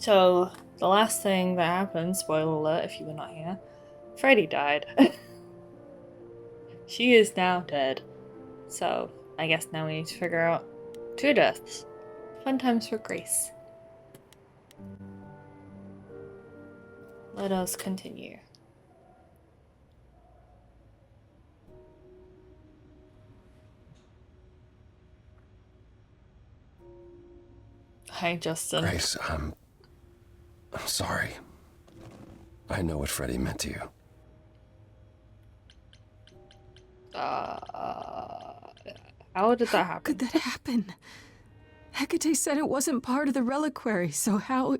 So, the last thing that happened, spoiler alert if you were not here, Freddy died. She is now dead. So, I guess now we need to figure out 2 deaths. Fun times for Grace. Let us continue. Hi, Justin. Grace, I'm sorry. I know what Freddy meant to you. How did that happen? How could that happen? Hecate said it wasn't part of the reliquary, so how...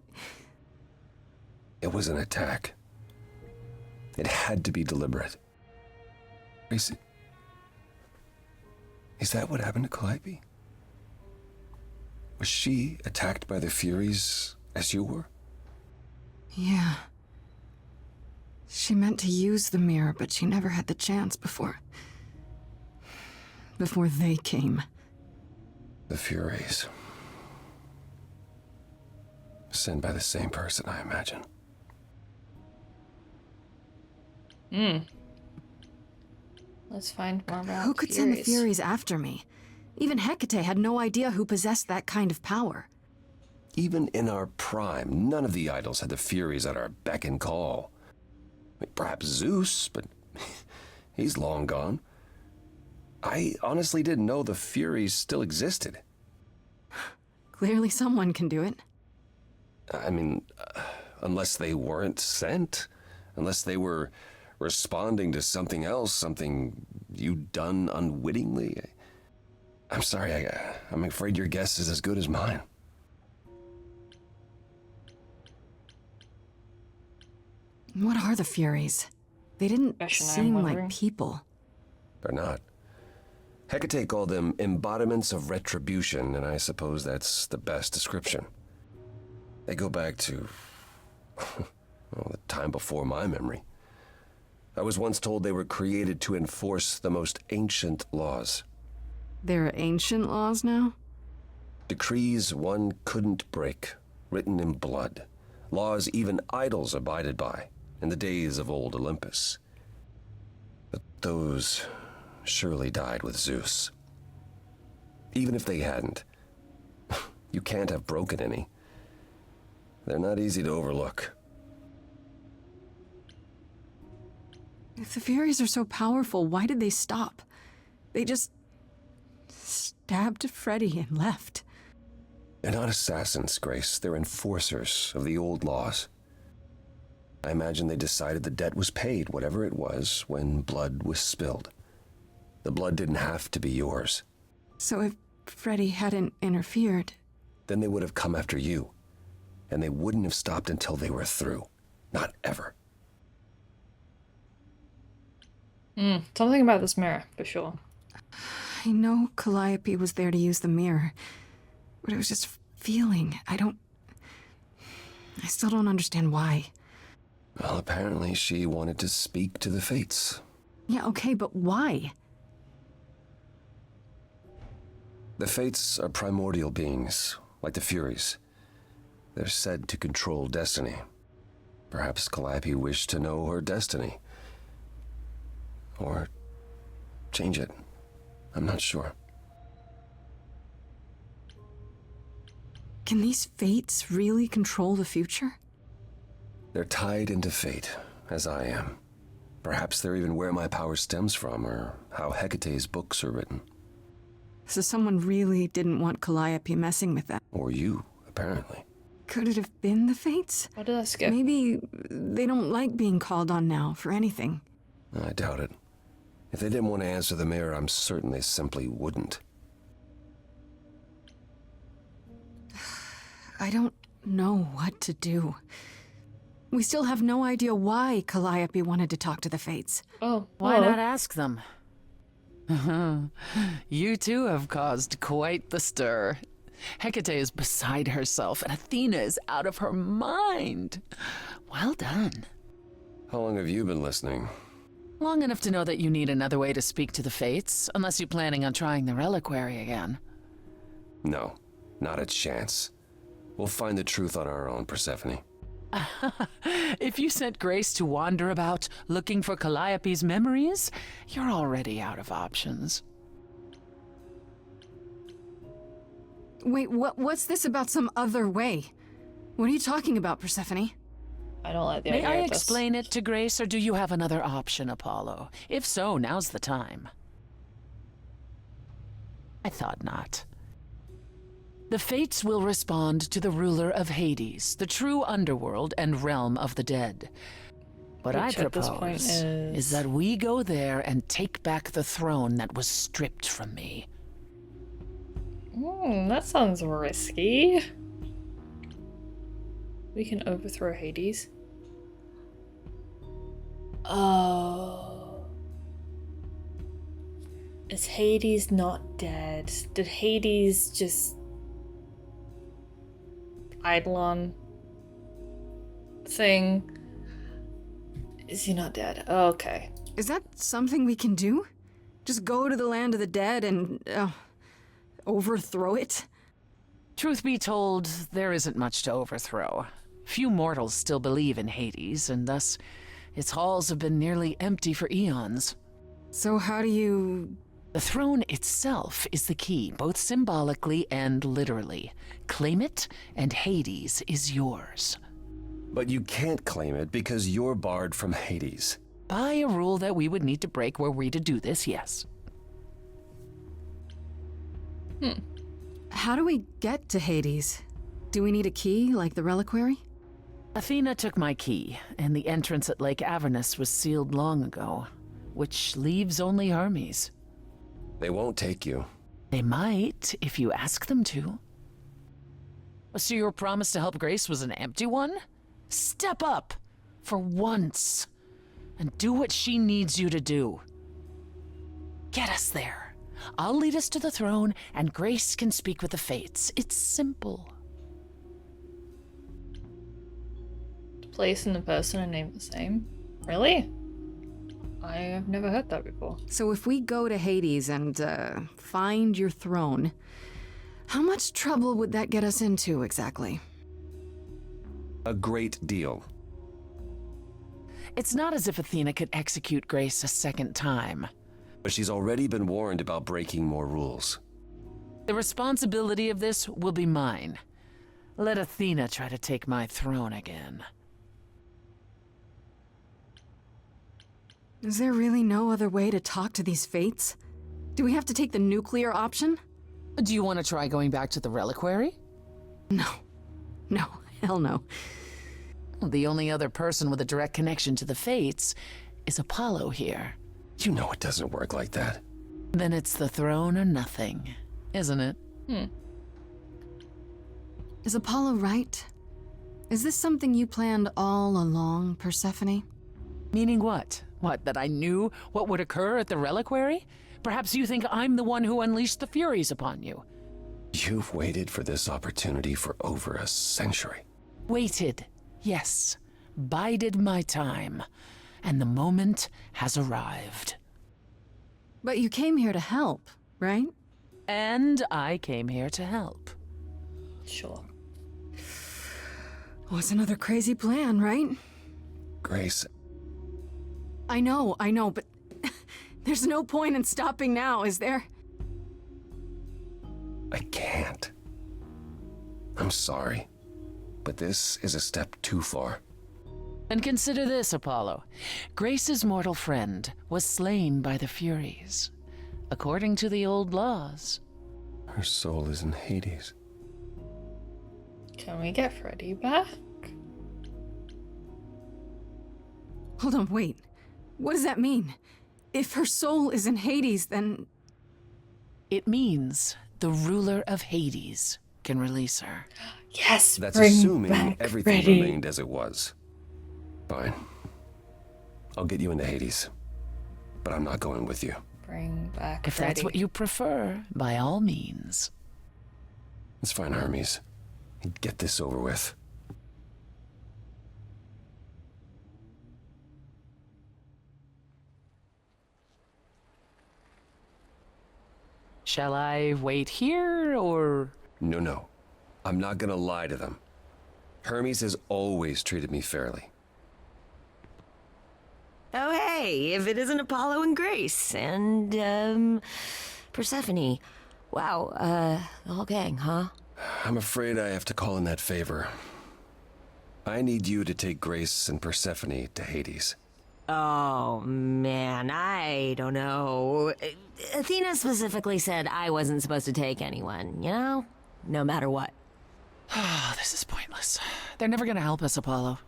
It was an attack. It had to be deliberate. Grace, is that what happened to Calliope? Was she attacked by the Furies as you were? Yeah. She meant to use the mirror, but she never had the chance before they came. The Furies. Sent by the same person, I imagine. Let's find more about Who could send the Furies after me? Even Hecate had no idea who possessed that kind of power. Even in our prime, none of the idols had the Furies at our beck and call. Perhaps Zeus, but he's long gone. I honestly didn't know the Furies still existed. Clearly someone can do it. I mean, unless they weren't sent. Unless they were responding to something else, something you'd done unwittingly. I'm sorry, I'm afraid your guess is as good as mine. What are the Furies? They didn't seem like people. They're not. Hecate called them embodiments of retribution, and I suppose that's the best description. They go back to, well, the time before my memory. I was once told they were created to enforce the most ancient laws. There are ancient laws now? Decrees one couldn't break, written in blood. Laws even idols abided by in the days of old Olympus. But those surely died with Zeus. Even if they hadn't, you can't have broken any. They're not easy to overlook. If the Furies are so powerful, why did they stop? They just stabbed Freddy and left. They're not assassins, Grace. They're enforcers of the old laws. I imagine they decided the debt was paid, whatever it was, when blood was spilled. The blood didn't have to be yours. So if Freddy hadn't interfered... Then they would have come after you. And they wouldn't have stopped until they were through. Not ever. Something about this mirror, for sure. I know Calliope was there to use the mirror, but it was just feeling. I still don't understand why. Well, apparently she wanted to speak to the Fates. Yeah, okay, but why? The Fates are primordial beings, like the Furies. They're said to control destiny. Perhaps Calliope wished to know her destiny. Or change it. I'm not sure. Can these Fates really control the future? They're tied into fate, as I am. Perhaps they're even where my power stems from, or how Hecate's books are written. So someone really didn't want Calliope messing with them. Or you, apparently. Could it have been the Fates? What did I skip? Maybe they don't like being called on now for anything. I doubt it. If they didn't want to answer the mirror, I'm certain they simply wouldn't. I don't know what to do. We still have no idea why Calliope wanted to talk to the Fates. Oh, why not ask them? You too have caused quite the stir. Hecate is beside herself, and Athena is out of her mind. Well done. How long have you been listening? Long enough to know that you need another way to speak to the Fates, unless you're planning on trying the reliquary again. No, not a chance. We'll find the truth on our own, Persephone. If you sent Grace to wander about looking for Calliope's memories, you're already out of options. Wait, what's this about some other way? What are you talking about, Persephone? I don't like the May idea I of this. explain it to Grace, or do you have another option, Apollo? If so, now's the time. I thought not. The Fates will respond to the ruler of Hades, the true underworld and realm of the dead. What I Which at this point propose is is that we go there and take back the throne that was stripped from me. That sounds risky. We can overthrow Hades. Oh. Is Hades not dead? Did Hades just... Eidolon thing? Is he not dead? Oh, okay. Is that something we can do? Just go to the land of the dead and, overthrow it? Truth be told, there isn't much to overthrow. Few mortals still believe in Hades, and thus its halls have been nearly empty for eons. So how do you... The throne itself is the key, both symbolically and literally. Claim it, and Hades is yours. But you can't claim it because you're barred from Hades. By a rule that we would need to break were we to do this, yes. How do we get to Hades? Do we need a key, like the reliquary? Athena took my key, and the entrance at Lake Avernus was sealed long ago, which leaves only Hermes. They won't take you. They might, if you ask them to. So your promise to help Grace was an empty one? Step up, for once, and do what she needs you to do. Get us there. I'll lead us to the throne, and Grace can speak with the Fates. It's simple. The place and the person are named the same? Really? I have never heard that before. So if we go to Hades and, find your throne, how much trouble would that get us into, exactly? A great deal. It's not as if Athena could execute Grace a second time. But she's already been warned about breaking more rules. The responsibility of this will be mine. Let Athena try to take my throne again. Is there really no other way to talk to these Fates? Do we have to take the nuclear option? Do you want to try going back to the reliquary? No. No, hell no. The only other person with a direct connection to the Fates is Apollo here. You know it doesn't work like that. Then it's the throne or nothing, isn't it? Is Apollo right? Is this something you planned all along, Persephone? Meaning what? What, that I knew what would occur at the reliquary? Perhaps you think I'm the one who unleashed the Furies upon you. You've waited for this opportunity for over a century. Waited, yes. Bided my time. And the moment has arrived. But you came here to help, right? And I came here to help. Sure. What's another crazy plan, right? Grace, I know, but there's no point in stopping now, is there? I can't. I'm sorry, but this is a step too far. And consider this, Apollo. Grace's mortal friend was slain by the Furies, according to the old laws. Her soul is in Hades. Can we get Freddy back? Hold on, wait. What does that mean? If her soul is in Hades, then... It means the ruler of Hades can release her. Yes, That's bring assuming back everything Freddy. remained as it was. Fine. I'll get you into Hades. But I'm not going with you. Bring back If Freddy. that's what you prefer, by all means. It's fine, Hermes. Get this over with. Shall I wait here, or... No. I'm not gonna lie to them. Hermes has always treated me fairly. Oh, hey, if it isn't Apollo and Grace and, Persephone. Wow, the whole gang, huh? I'm afraid I have to call in that favor. I need you to take Grace and Persephone to Hades. Oh, man, I don't know. Athena specifically said I wasn't supposed to take anyone, you know? No matter what. Oh, this is pointless. They're never gonna help us, Apollo.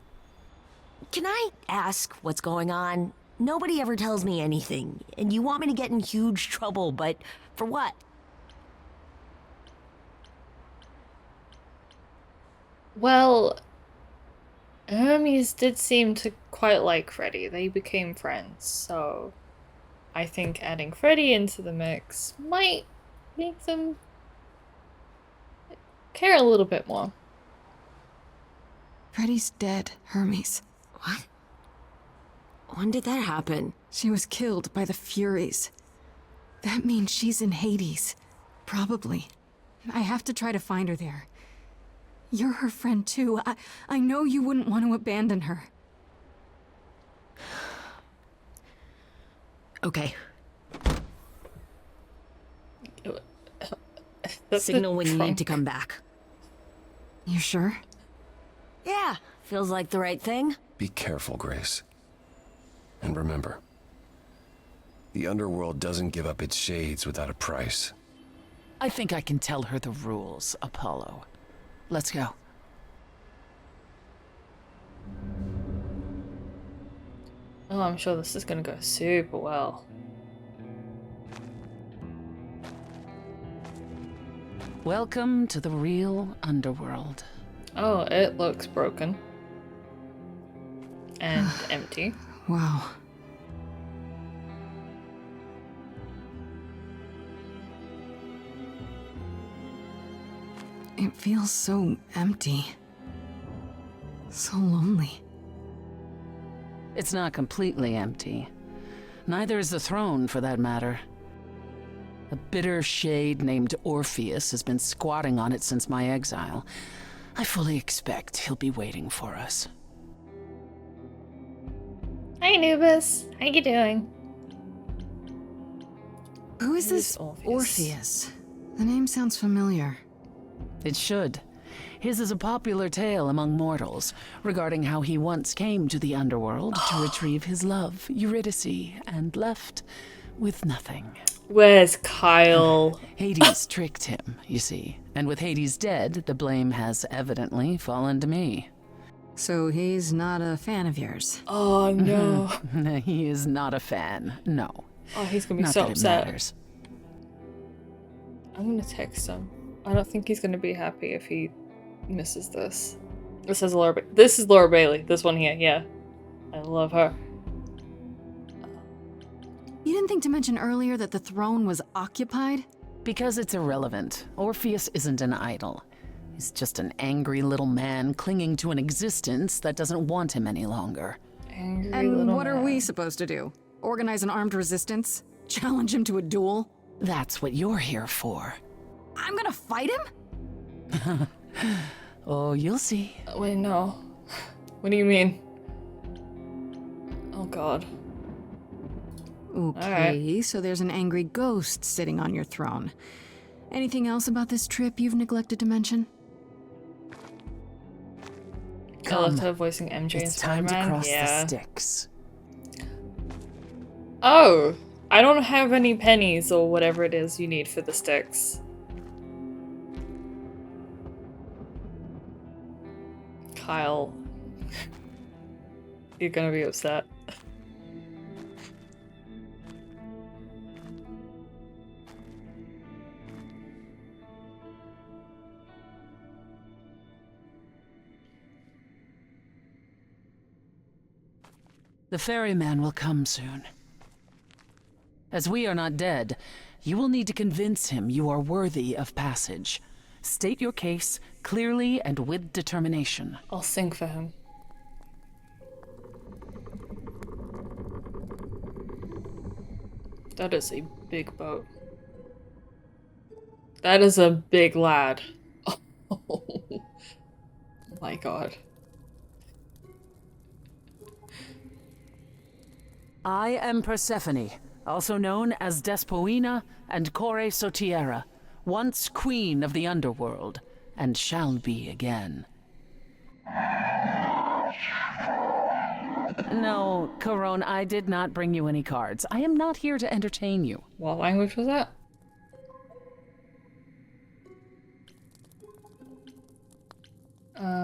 Can I ask what's going on? Nobody ever tells me anything, and you want me to get in huge trouble, but for what? Well, Hermes did seem to quite like Freddy. They became friends, so I think adding Freddy into the mix might make them care a little bit more. Freddy's dead, Hermes. What? When did that happen? She was killed by the Furies. That means she's in Hades. Probably. I have to try to find her there. You're her friend too. I know you wouldn't want to abandon her. Okay. That's Signal when you need trunk. to come back. You sure? Yeah, feels like the right thing. Be careful, Grace. And remember, the underworld doesn't give up its shades without a price. I think I can tell her the rules, Apollo. Let's go. Oh, I'm sure this is gonna go super well. Welcome to the real underworld. Oh, it looks broken. And empty. Wow. It feels so empty. So lonely. It's not completely empty. Neither is the throne, for that matter. A bitter shade named Orpheus has been squatting on it since my exile. I fully expect he'll be waiting for us. Hi, Anubis. How you doing? Who is Who's this Orpheus? Orpheus? The name sounds familiar. It should. His is a popular tale among mortals regarding how he once came to the underworld to retrieve his love, Eurydice, and left with nothing. Where's Kyle? Hades tricked him, you see. And with Hades dead, the blame has evidently fallen to me. So he's not a fan of yours. Oh no. He is not a fan, no. Oh, he's gonna be Not so that it upset. matters. I'm gonna text him. I don't think he's gonna be happy if he misses this. This is Laura. This is Laura Bailey. This one here, yeah. I love her. You didn't think to mention earlier that the throne was occupied? Because it's irrelevant. Orpheus isn't an idol. He's just an angry little man clinging to an existence that doesn't want him any longer. Angry And little what are we man. supposed to do? Organize an armed resistance? Challenge him to a duel? That's what you're here for. I'm gonna fight him? Oh, you'll see. Wait, no. What do you mean? Oh god. Okay, so there's an angry ghost sitting on your throne. Anything else about this trip you've neglected to mention? I loved her voicing MJ in It's time to Spider-Man. cross Yeah. the sticks. Oh! I don't have any pennies or whatever it is you need for the sticks. Kyle. You're gonna be upset. The ferryman will come soon. As we are not dead, you will need to convince him you are worthy of passage. State your case clearly and with determination. I'll sing for him. That is a big boat. That is a big lad. Oh my god. I am Persephone, also known as Despoina and Kore Sotiera, once queen of the underworld, and shall be again. No, Corone, I did not bring you any cards. I am not here to entertain you. What language was that?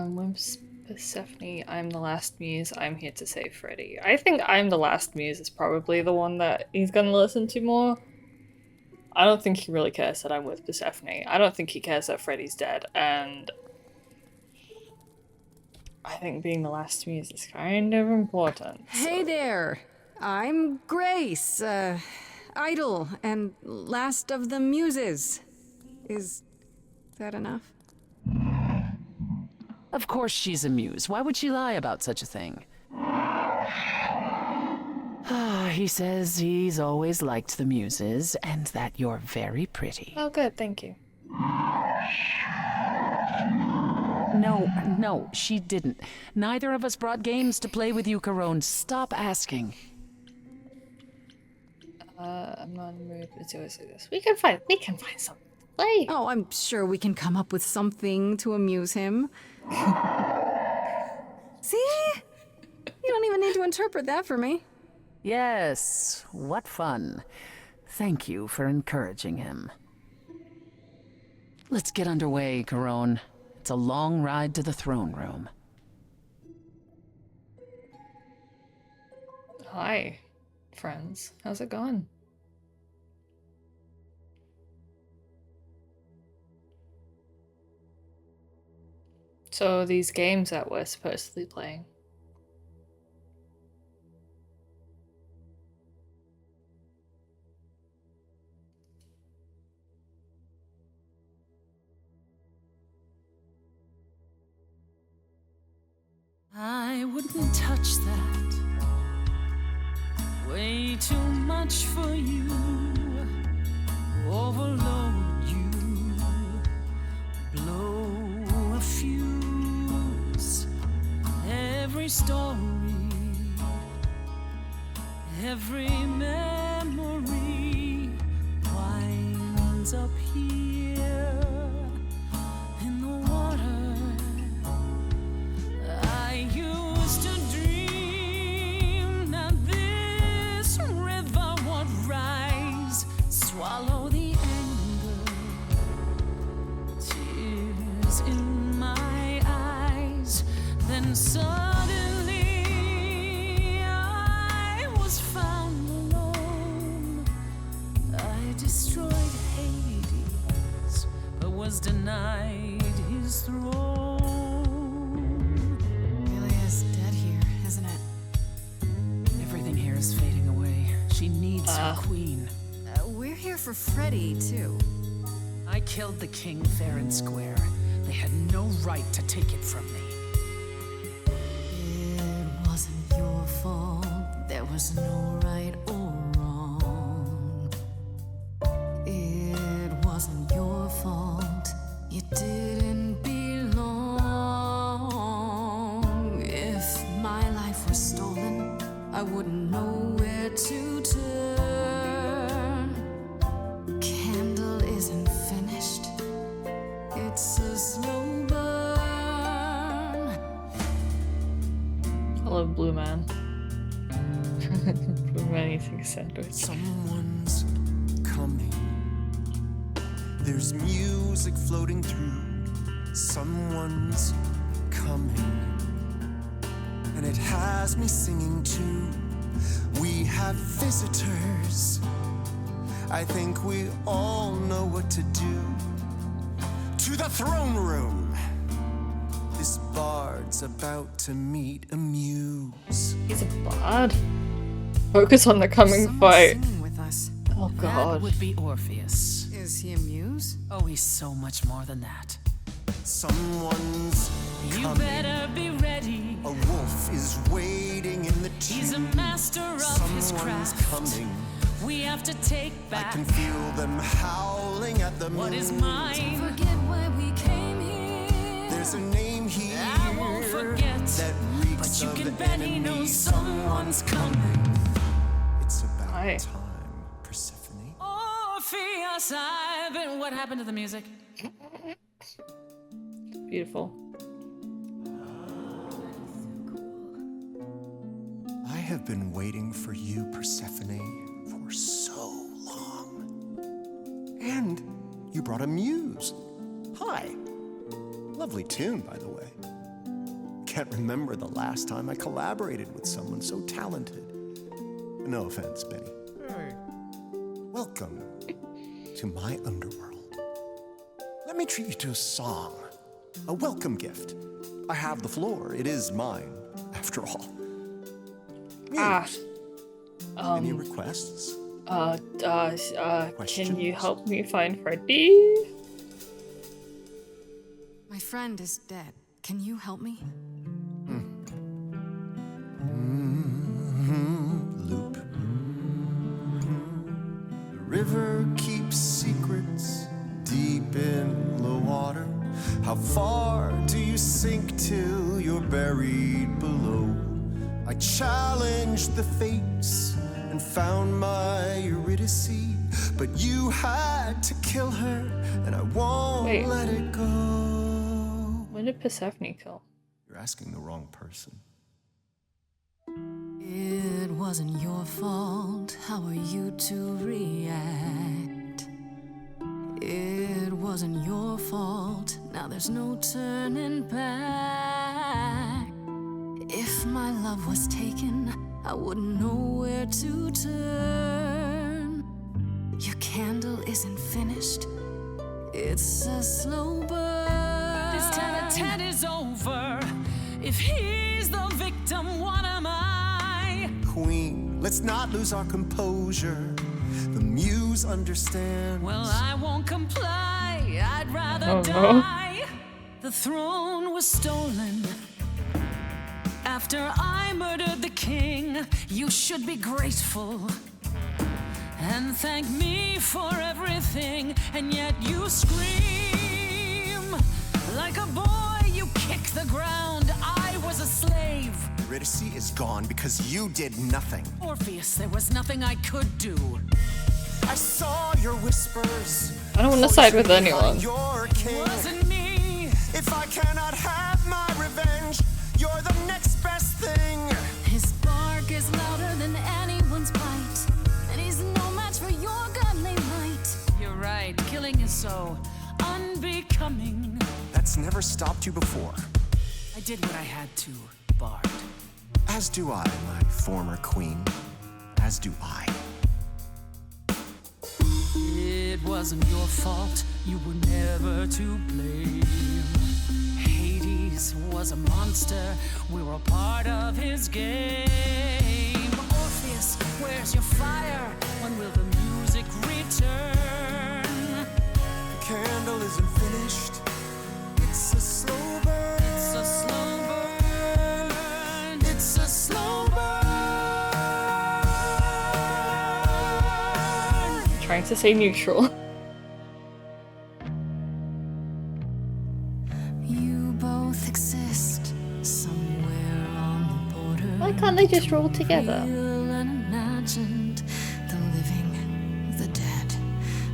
With Persephone, I'm the last muse, I'm here to save Freddy. I think I'm the last muse is probably the one that he's gonna listen to more. I don't think he really cares that I'm with Persephone. I don't think he cares that Freddy's dead, and I think being the last muse is kind of important. Hey there. I'm Grace, idol and last of the muses. Is that enough? Of course she's a muse. Why would she lie about such a thing? He says he's always liked the muses, and that you're very pretty. Oh good, thank you. No, she didn't. Neither of us brought games to play with you, Corone. Stop asking. I'm not in the mood, it's always like this. We can find something to play. Oh, I'm sure we can come up with something to amuse him. See? You don't even need to interpret that for me. Yes, what fun. Thank you for encouraging him. Let's get underway, Corone. It's a long ride to the throne room. Hi, friends. How's it going? So these games that we're supposedly playing. I wouldn't touch that. Way too much for you. Overload you. Blow a fuse. Every story, every memory winds up here in the water. I used to dream that this river would rise, swallow the anger, tears in my eyes. Then suddenly I was found alone. I destroyed Hades, but was denied his throne. Really is dead here, isn't it? Everything here is fading away. She needs her queen. We're here for Freddy, too. I killed the king fair and square. They had no right to take it from me. It wasn't your fault. There was no right or wrong. It wasn't your fault. You didn't belong. If my life was stolen, I wouldn't know where to turn. Candle isn't finished. It's a slow burn. I love Blue Man. Blue Man eating a sandwich. Someone's coming. There's music floating through. Someone's coming. And it has me singing too. We have visitors. I think we all know what to do. To the throne room. This bard's about to meet a muse. He's a bard. Focus on the coming Someone's fight. singing with us. Oh That god. would be Orpheus. Is he a muse? Oh, he's so much more than that. Someone's You coming. better be ready. A wolf is waiting in the He's a tomb. master of his Someone's craft. coming. We have to take I back can feel them howling at the moon. what is mine. Forget why we came here. There's a name here I won't forget, that reeks but you of can bet he knows enemies. someone's coming. It's about Hi. time, Persephone. Orpheus, I've been. What happened to the music? Beautiful. I have been waiting for you, Persephone, for so long. And you brought a muse. Hi. Lovely tune, by the way. Can't remember the last time I collaborated with someone so talented. No offense, Benny. Welcome to my underworld. Let me treat you to a song, a welcome gift. I have the floor. It is mine, after all. Muse, any requests? Can you help me find Freddy? My friend is dead. Can you help me? Loop. The river keeps secrets deep in the water. How far do you sink till you're buried below? I challenged the fates and found my Eurydice, but you had to kill her, and I won't Wait. let it go. When did Persephone kill? You're asking the wrong person. It wasn't your fault. How are you to react? It wasn't your fault. Now there's no turning back. If my love was taken, I wouldn't know where to turn. Your candle isn't finished. It's a slow burn. This tete-a-tete is over. If he's the victim, what am I? Queen, let's not lose our composure. The muse understands. Well, I won't comply. I'd rather Oh, no. die. The throne was stolen. After I murdered the king, you should be grateful and thank me for everything. And yet you scream like a boy. You kick the ground. I was a slave. Eurydice is gone because you did nothing. Orpheus, there was nothing I could do. I saw your whispers. I don't want to side with poisoned anyone. Your king. Wasn't me. If I cannot have my revenge, you're the next best thing. His bark is louder than anyone's bite, and he's no match for your godly might. You're right. Killing is so unbecoming. That's never stopped you before. I did what I had to, Bard. As do I, my former queen. As do I. It wasn't your fault. You were never to blame. Hades was a monster. We were a part of his game. Orpheus, where's your fire? When will the music return? The candle isn't finished. It's a slow burn. It's a slow burn. It's a slow burn. Trying to say neutral. You both exist somewhere on the border. Why can't they just roll together? Real and imagined, the living, the dead.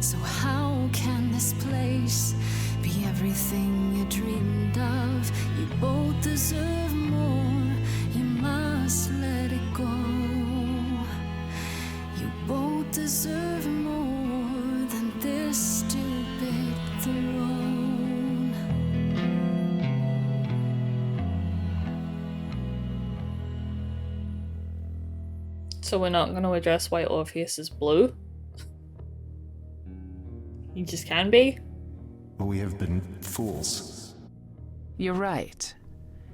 So how can this place be everything you dreamed of? You both deserve more. You must let it go. You both deserve more than this stupid throne. So we're not going to address why Orpheus is blue? He just can be? We have been fools. You're right.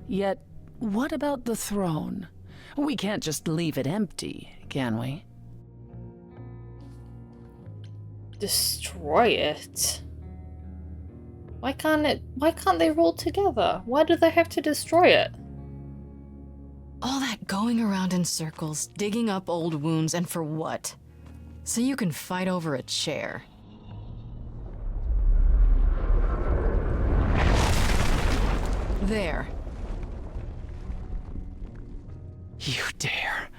Yet, what about the throne? We can't just leave it empty, can we? Destroy it? Why can't they roll together? Why do they have to destroy it? All that going around in circles, digging up old wounds, and for what? So you can fight over a chair. There. You dare.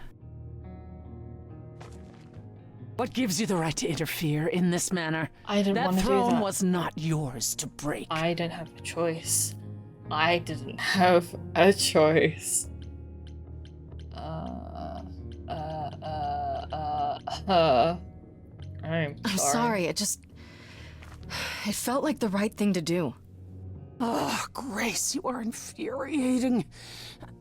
What gives you the right to interfere in this manner? I didn't want That to do throne that. was not yours to break. I didn't have a choice. I didn't have a choice. I'm sorry, it felt like the right thing to do. Oh, Grace, you are infuriating.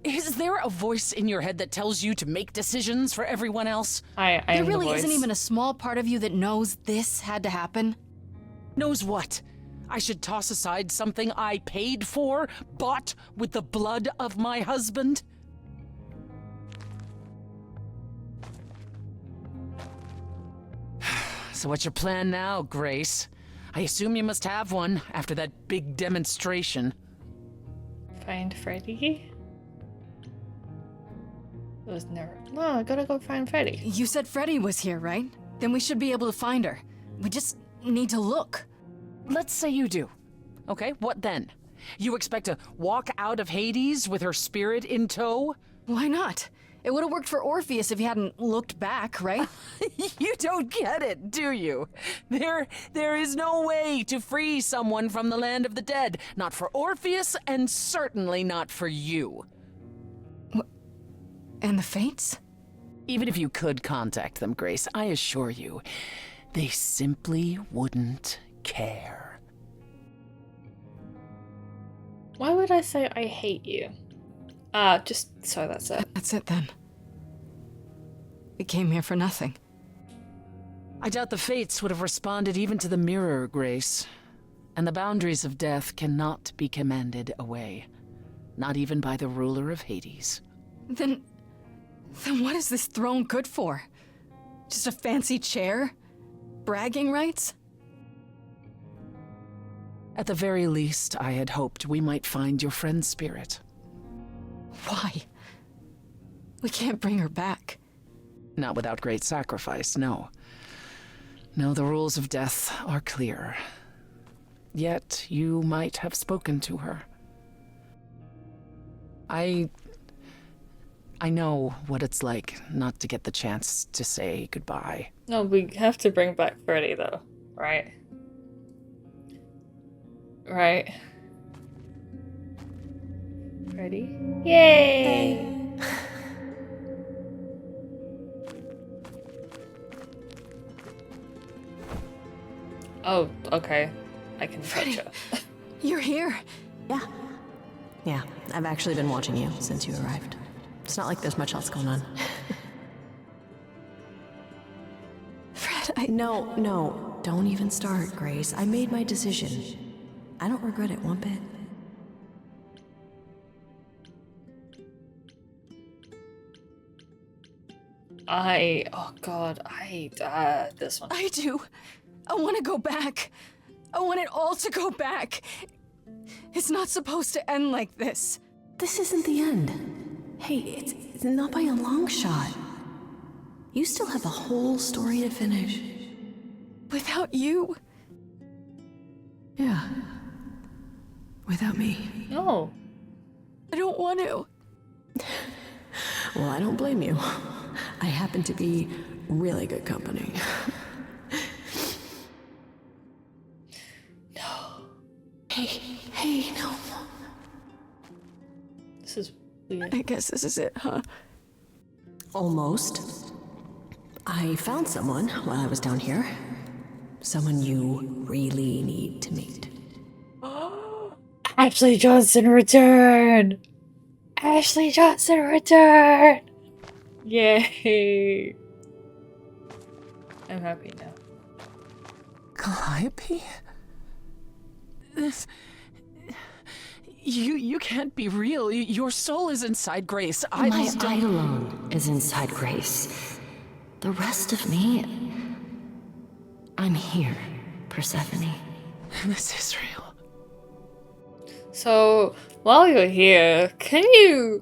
Is there a voice in your head that tells you to make decisions for everyone else? I There am the really isn't voice. even a small part of you that knows this had to happen. Knows what? I should toss aside something I paid for, bought with the blood of my husband? So what's your plan now, Grace? I assume you must have one after that big demonstration. Find Freddy? It was never. No, I gotta go find Freddy. You said Freddy was here, right? Then we should be able to find her. We just need to look. Let's say you do. Okay, what then? You expect to walk out of Hades with her spirit in tow? Why not? It would have worked for Orpheus if he hadn't looked back, right? You don't get it, do you? There is no way to free someone from the land of the dead. Not for Orpheus, and certainly not for you. And the Fates? Even if you could contact them, Grace, I assure you, they simply wouldn't care. Why would I say I hate you? Just so that's it. That's it then. We came here for nothing. I doubt the Fates would have responded even to the mirror, Grace. And the boundaries of death cannot be commanded away. Not even by the ruler of Hades. Then what is this throne good for? Just a fancy chair? Bragging rights? At the very least, I had hoped we might find your friend's spirit. Why? We can't bring her back. Not without great sacrifice, no. No, the rules of death are clear. Yet, you might have spoken to her. I know what it's like not to get the chance to say goodbye. No, we have to bring back Freddy though, right? Right? Freddy? Yay! Oh, okay. I can touch her. You're here. Yeah, I've actually been watching you since you arrived. It's not like there's much else going on. Fred, No, don't even start, Grace. I made my decision. I don't regret it one bit. Oh god, this one. I do. I want to go back. I want it all to go back. It's not supposed to end like this. This isn't the end. Hey, it's not by a long shot. You still have a whole story to finish. Without you? Yeah. Without me. No. I don't want to. Well, I don't blame you. I happen to be really good company. Hey, no. This is weird. I guess this is it, huh? Almost. I found someone while I was down here. Someone you really need to meet. Ashley Johnson return! Ashley Johnson return! Yay! I'm happy now. Calliope? This... You can't be real. Your soul is inside Grace. My Idols don't... eidolon is inside Grace. The rest of me... I'm here, Persephone. This is real. So, while you're here, can you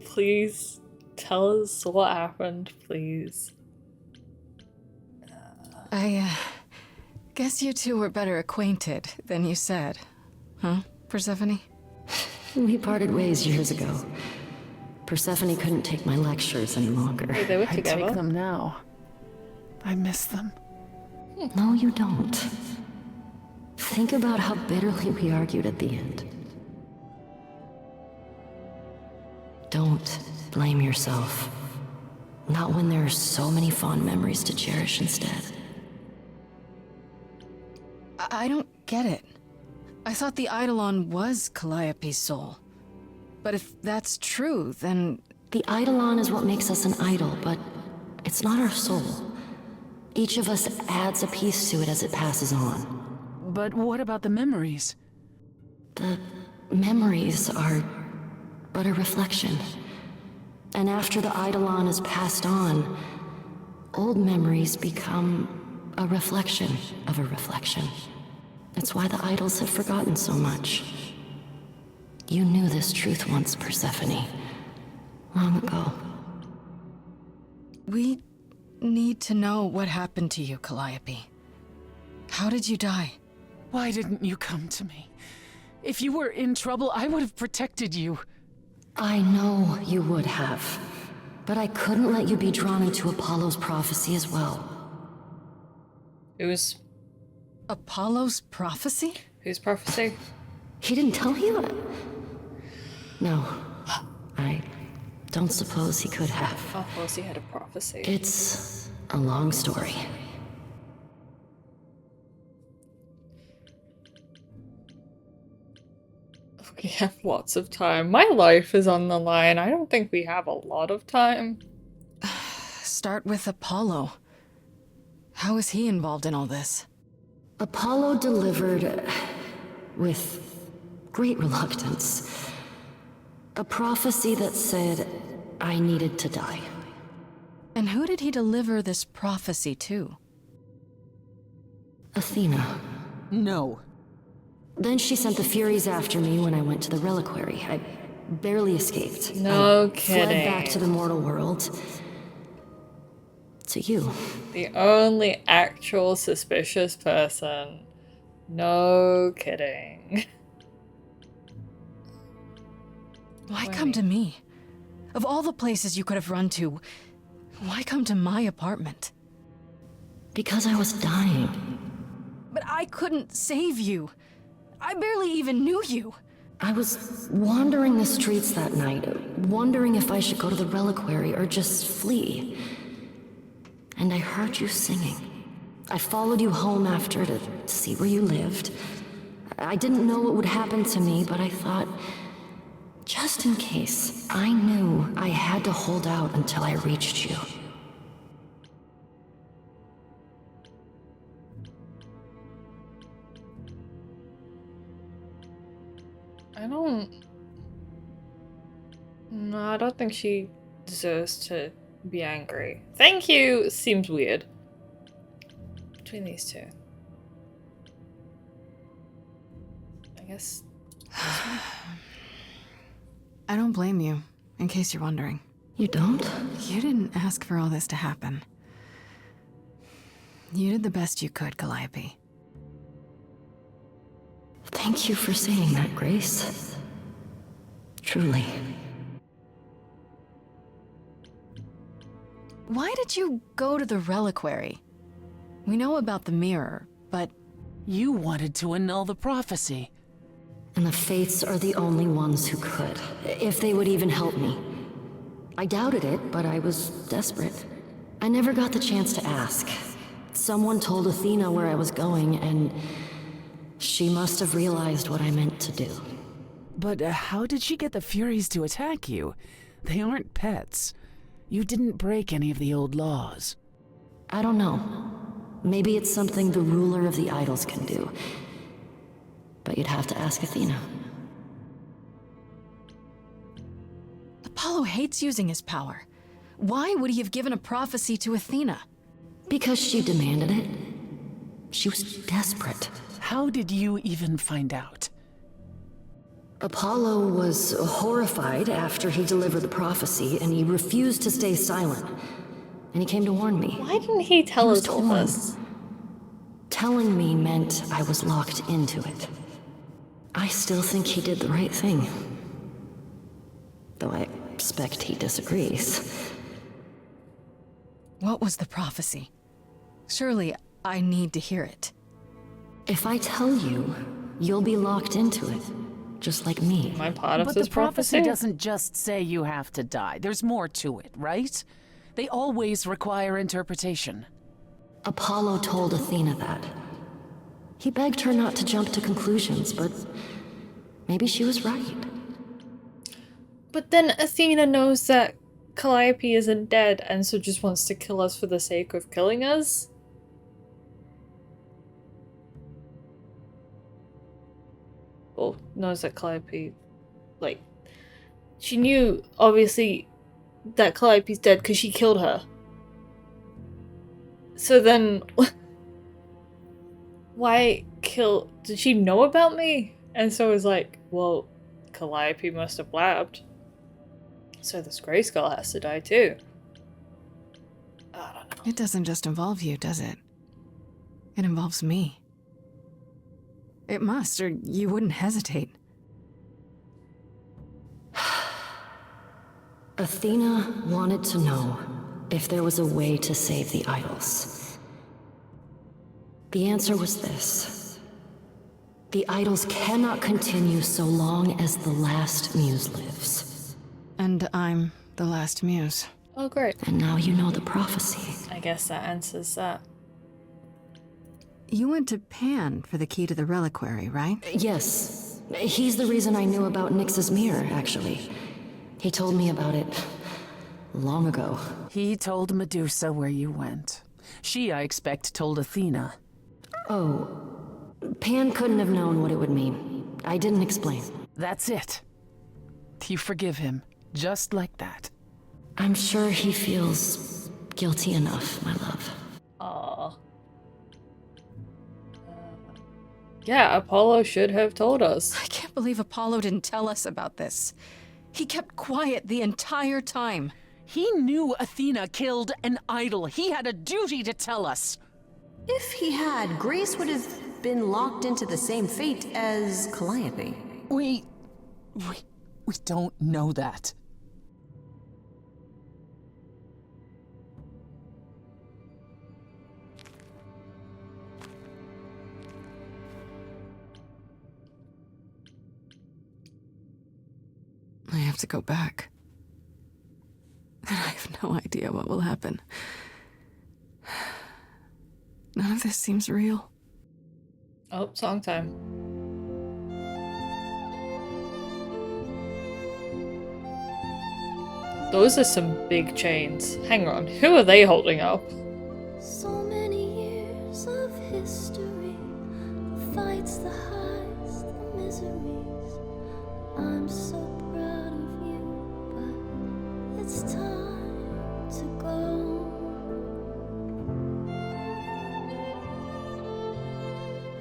please tell us what happened, please? I guess you two were better acquainted than you said, huh? Persephone? We parted ways years ago. Persephone couldn't take my lectures any longer. Hey, they were I together. take them now. I miss them. No, you don't. Think about how bitterly we argued at the end. Don't blame yourself. Not when there are so many fond memories to cherish instead. I don't get it. I thought the Eidolon was Calliope's soul. But if that's true, then... The Eidolon is what makes us an idol, but it's not our soul. Each of us adds a piece to it as it passes on. But what about the memories? The memories are but a reflection. And after the Eidolon is passed on, old memories become a reflection of a reflection. That's why the idols have forgotten so much. You knew this truth once, Persephone. Long ago. We need to know what happened to you, Calliope. How did you die? Why didn't you come to me? If you were in trouble, I would have protected you. I know you would have. But I couldn't let you be drawn into Apollo's prophecy as well. It was Apollo's prophecy? whose prophecy? He didn't tell you? No. I don't suppose he could have. Of course he had a prophecy. It's a long story. We have lots of time. My life is on the line. I don't think we have a lot of time. Start with Apollo. How is he involved in all this? Apollo delivered, with great reluctance, a prophecy that said I needed to die. And who did he deliver this prophecy to? Athena. No. Then she sent the Furies after me when I went to the reliquary. I barely escaped. No I fled kidding. back to the mortal world. To you. The only actual suspicious person. No kidding. Why come to me? Of all the places you could have run to, why come to my apartment? Because I was dying. But I couldn't save you. I barely even knew you. I was wandering the streets that night, wondering if I should go to the reliquary or just flee. And I heard you singing. I followed you home after to see where you lived. I didn't know what would happen to me, but I thought, just in case, I knew I had to hold out until I reached you. No, I don't think she deserves to be angry. Thank you seems weird. Between these two. I guess. I don't blame you, in case you're wondering. You don't? You didn't ask for all this to happen. You did the best you could, Calliope. Thank you for saying that, Grace. Truly. Why did you go to the reliquary? We know about the mirror, but... You wanted to annul the prophecy. And the Fates are the only ones who could, if they would even help me. I doubted it, but I was desperate. I never got the chance to ask. Someone told Athena where I was going, and she must have realized what I meant to do. But how did she get the Furies to attack you? They aren't pets. You didn't break any of the old laws. I don't know. Maybe it's something the ruler of the idols can do. But you'd have to ask Athena. Apollo hates using his power. Why would he have given a prophecy to Athena? Because she demanded it. She was desperate. How did you even find out? Apollo was horrified after he delivered the prophecy, and he refused to stay silent. And he came to warn me. Why didn't he tell was us all torn. this? Telling me meant I was locked into it. I still think he did the right thing. Though I expect he disagrees. What was the prophecy? Surely I need to hear it. If I tell you, you'll be locked into it, just like me. Am I part of But this the prophecy prophecy? doesn't just say you have to die. There's more to it, right? They always require interpretation. Apollo told Athena that. He begged her not to jump to conclusions, but maybe she was right. But then Athena knows that Calliope isn't dead and so just wants to kill us for the sake of killing us? Or knows that Calliope, like, she knew, obviously, that Calliope's dead because she killed her. So then, why kill? Did she know about me? And so it's like, well, Calliope must have blabbed. So this Grayskull has to die too. I don't know. It doesn't just involve you, does it? It involves me. It must, or you wouldn't hesitate. Athena wanted to know if there was a way to save the idols. The answer was this. The idols cannot continue so long as the last muse lives. And I'm the last muse. Oh great. And now you know the prophecy. I guess that answers that. You went to Pan for the key to the reliquary, right? Yes. He's the reason I knew about Nyx's mirror, actually. He told me about it long ago. He told Medusa where you went. She, I expect, told Athena. Oh, Pan couldn't have known what it would mean. I didn't explain. That's it. You forgive him, just like that. I'm sure he feels guilty enough, my love. Aww. Yeah, Apollo should have told us. I can't believe Apollo didn't tell us about this. He kept quiet the entire time. He knew Athena killed an idol. He had a duty to tell us. If he had, Grace would have been locked into the same fate as Calliope. We don't know that. I have to go back. And I have no idea what will happen. None of this seems real. Oh, song time. Those are some big chains. Hang on, who are they holding up? So many years of history, the fights, the highs, the miseries. I'm so proud of you, but it's time to go.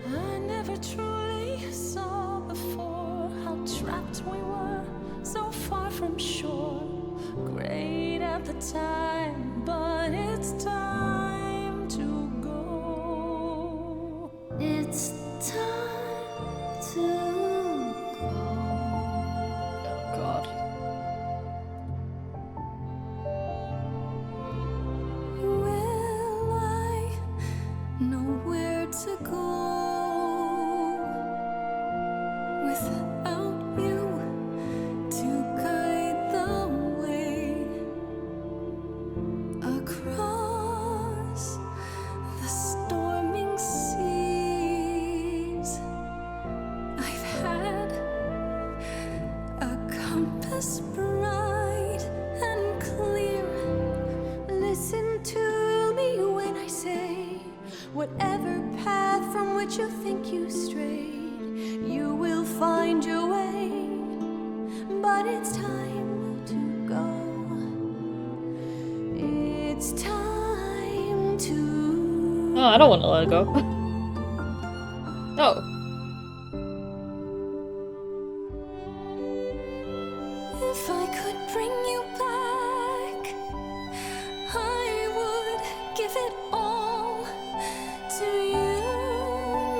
I never truly saw before how trapped we were, so far from shore. Great at the time, but it's time to go. It's time to go. Oh god. Will I know where to go without you to guide the way across the storming seas? I've had a compass bright and clear. Listen to me when I say, whatever path from which you think you strayed, you will find your way. But it's time to go. It's time to. Oh, I don't want to let it go. Oh. If I could bring you back, I would give it all to you,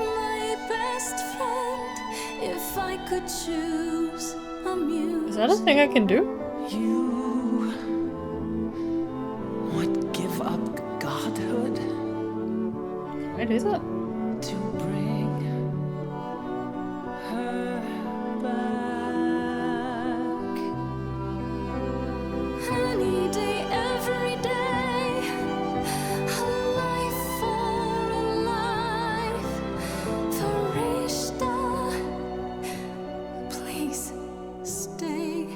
my best friend. If I could choose a muse. Is that a thing I can do? You would give up godhood Wait, is it? to bring her back. Any day, every day, a life for a life. Farishta, please stay.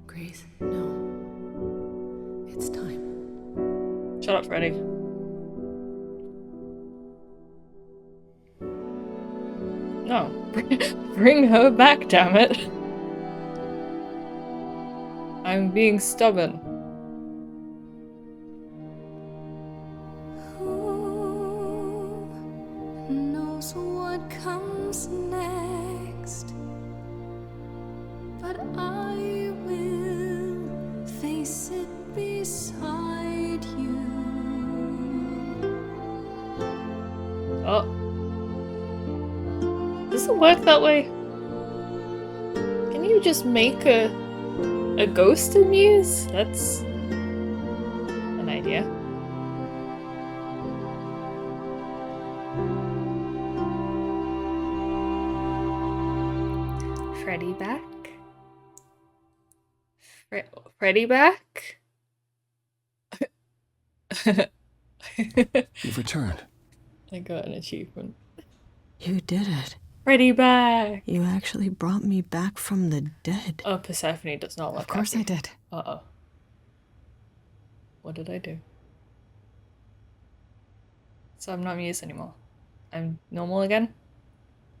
Grace, no. It's time. Shut up, Freddy. No. Bring her back, damn it. I'm being stubborn. Who knows what comes next? But I will face it beside you. Oh. Does it work that way? Can you just make a ghost amuse? That's an idea. Freddy back? Freddy back? You've returned. I got an achievement. You did it. Freddy back! You actually brought me back from the dead. Oh, Persephone does not look Of course I happy. did. Uh-oh. What did I do? So I'm not Muse anymore. I'm normal again?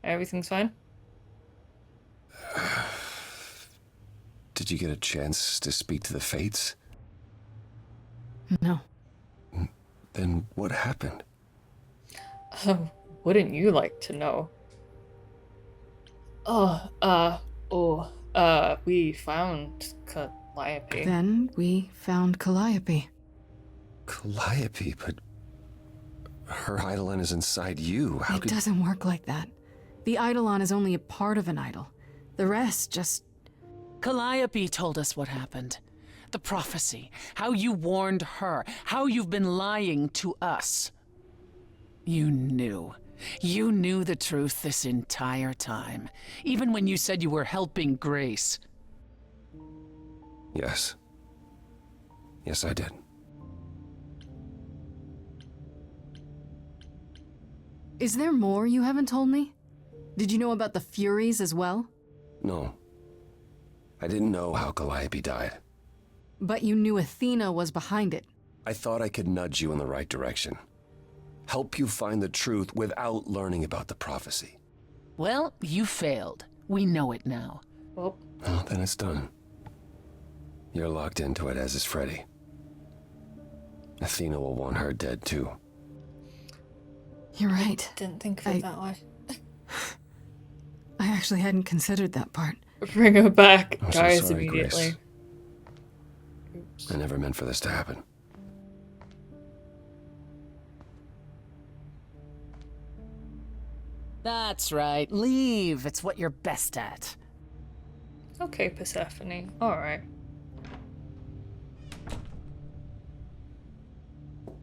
Everything's fine? Did you get a chance to speak to the Fates? No. Then what happened? Wouldn't you like to know? We found Calliope. Then we found Calliope. Calliope, but her Eidolon is inside you. How It could... doesn't work like that. The Eidolon is only a part of an idol. The rest just... Calliope told us what happened. The prophecy, how you warned her, how you've been lying to us. You knew. You knew the truth this entire time, even when you said you were helping Grace. Yes. Yes, I did. Is there more you haven't told me? Did you know about the Furies as well? No. I didn't know how Calliope died. But you knew Athena was behind it. I thought I could nudge you in the right direction. Help you find the truth without learning about the prophecy. Well, you failed. We know it now. Well, Well, then it's done. You're locked into it, as is Freddy. Athena will want her dead, too. You're right. didn't think of it that way. I actually hadn't considered that part. Bring her back, I'm so guys, sorry, immediately. Grace. I never meant for this to happen. That's right. Leave. It's what you're best at. Okay, Persephone. Alright.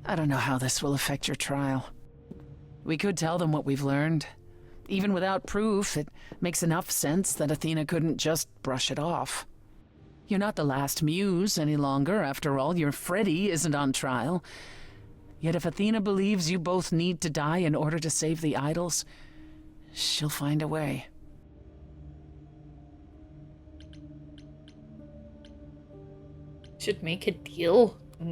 I don't know how this will affect your trial. We could tell them what we've learned. Even without proof, it makes enough sense that Athena couldn't just brush it off. You're not the last muse any longer. After all, your Freddy isn't on trial. Yet if Athena believes you both need to die in order to save the idols, she'll find a way. Should make a deal? How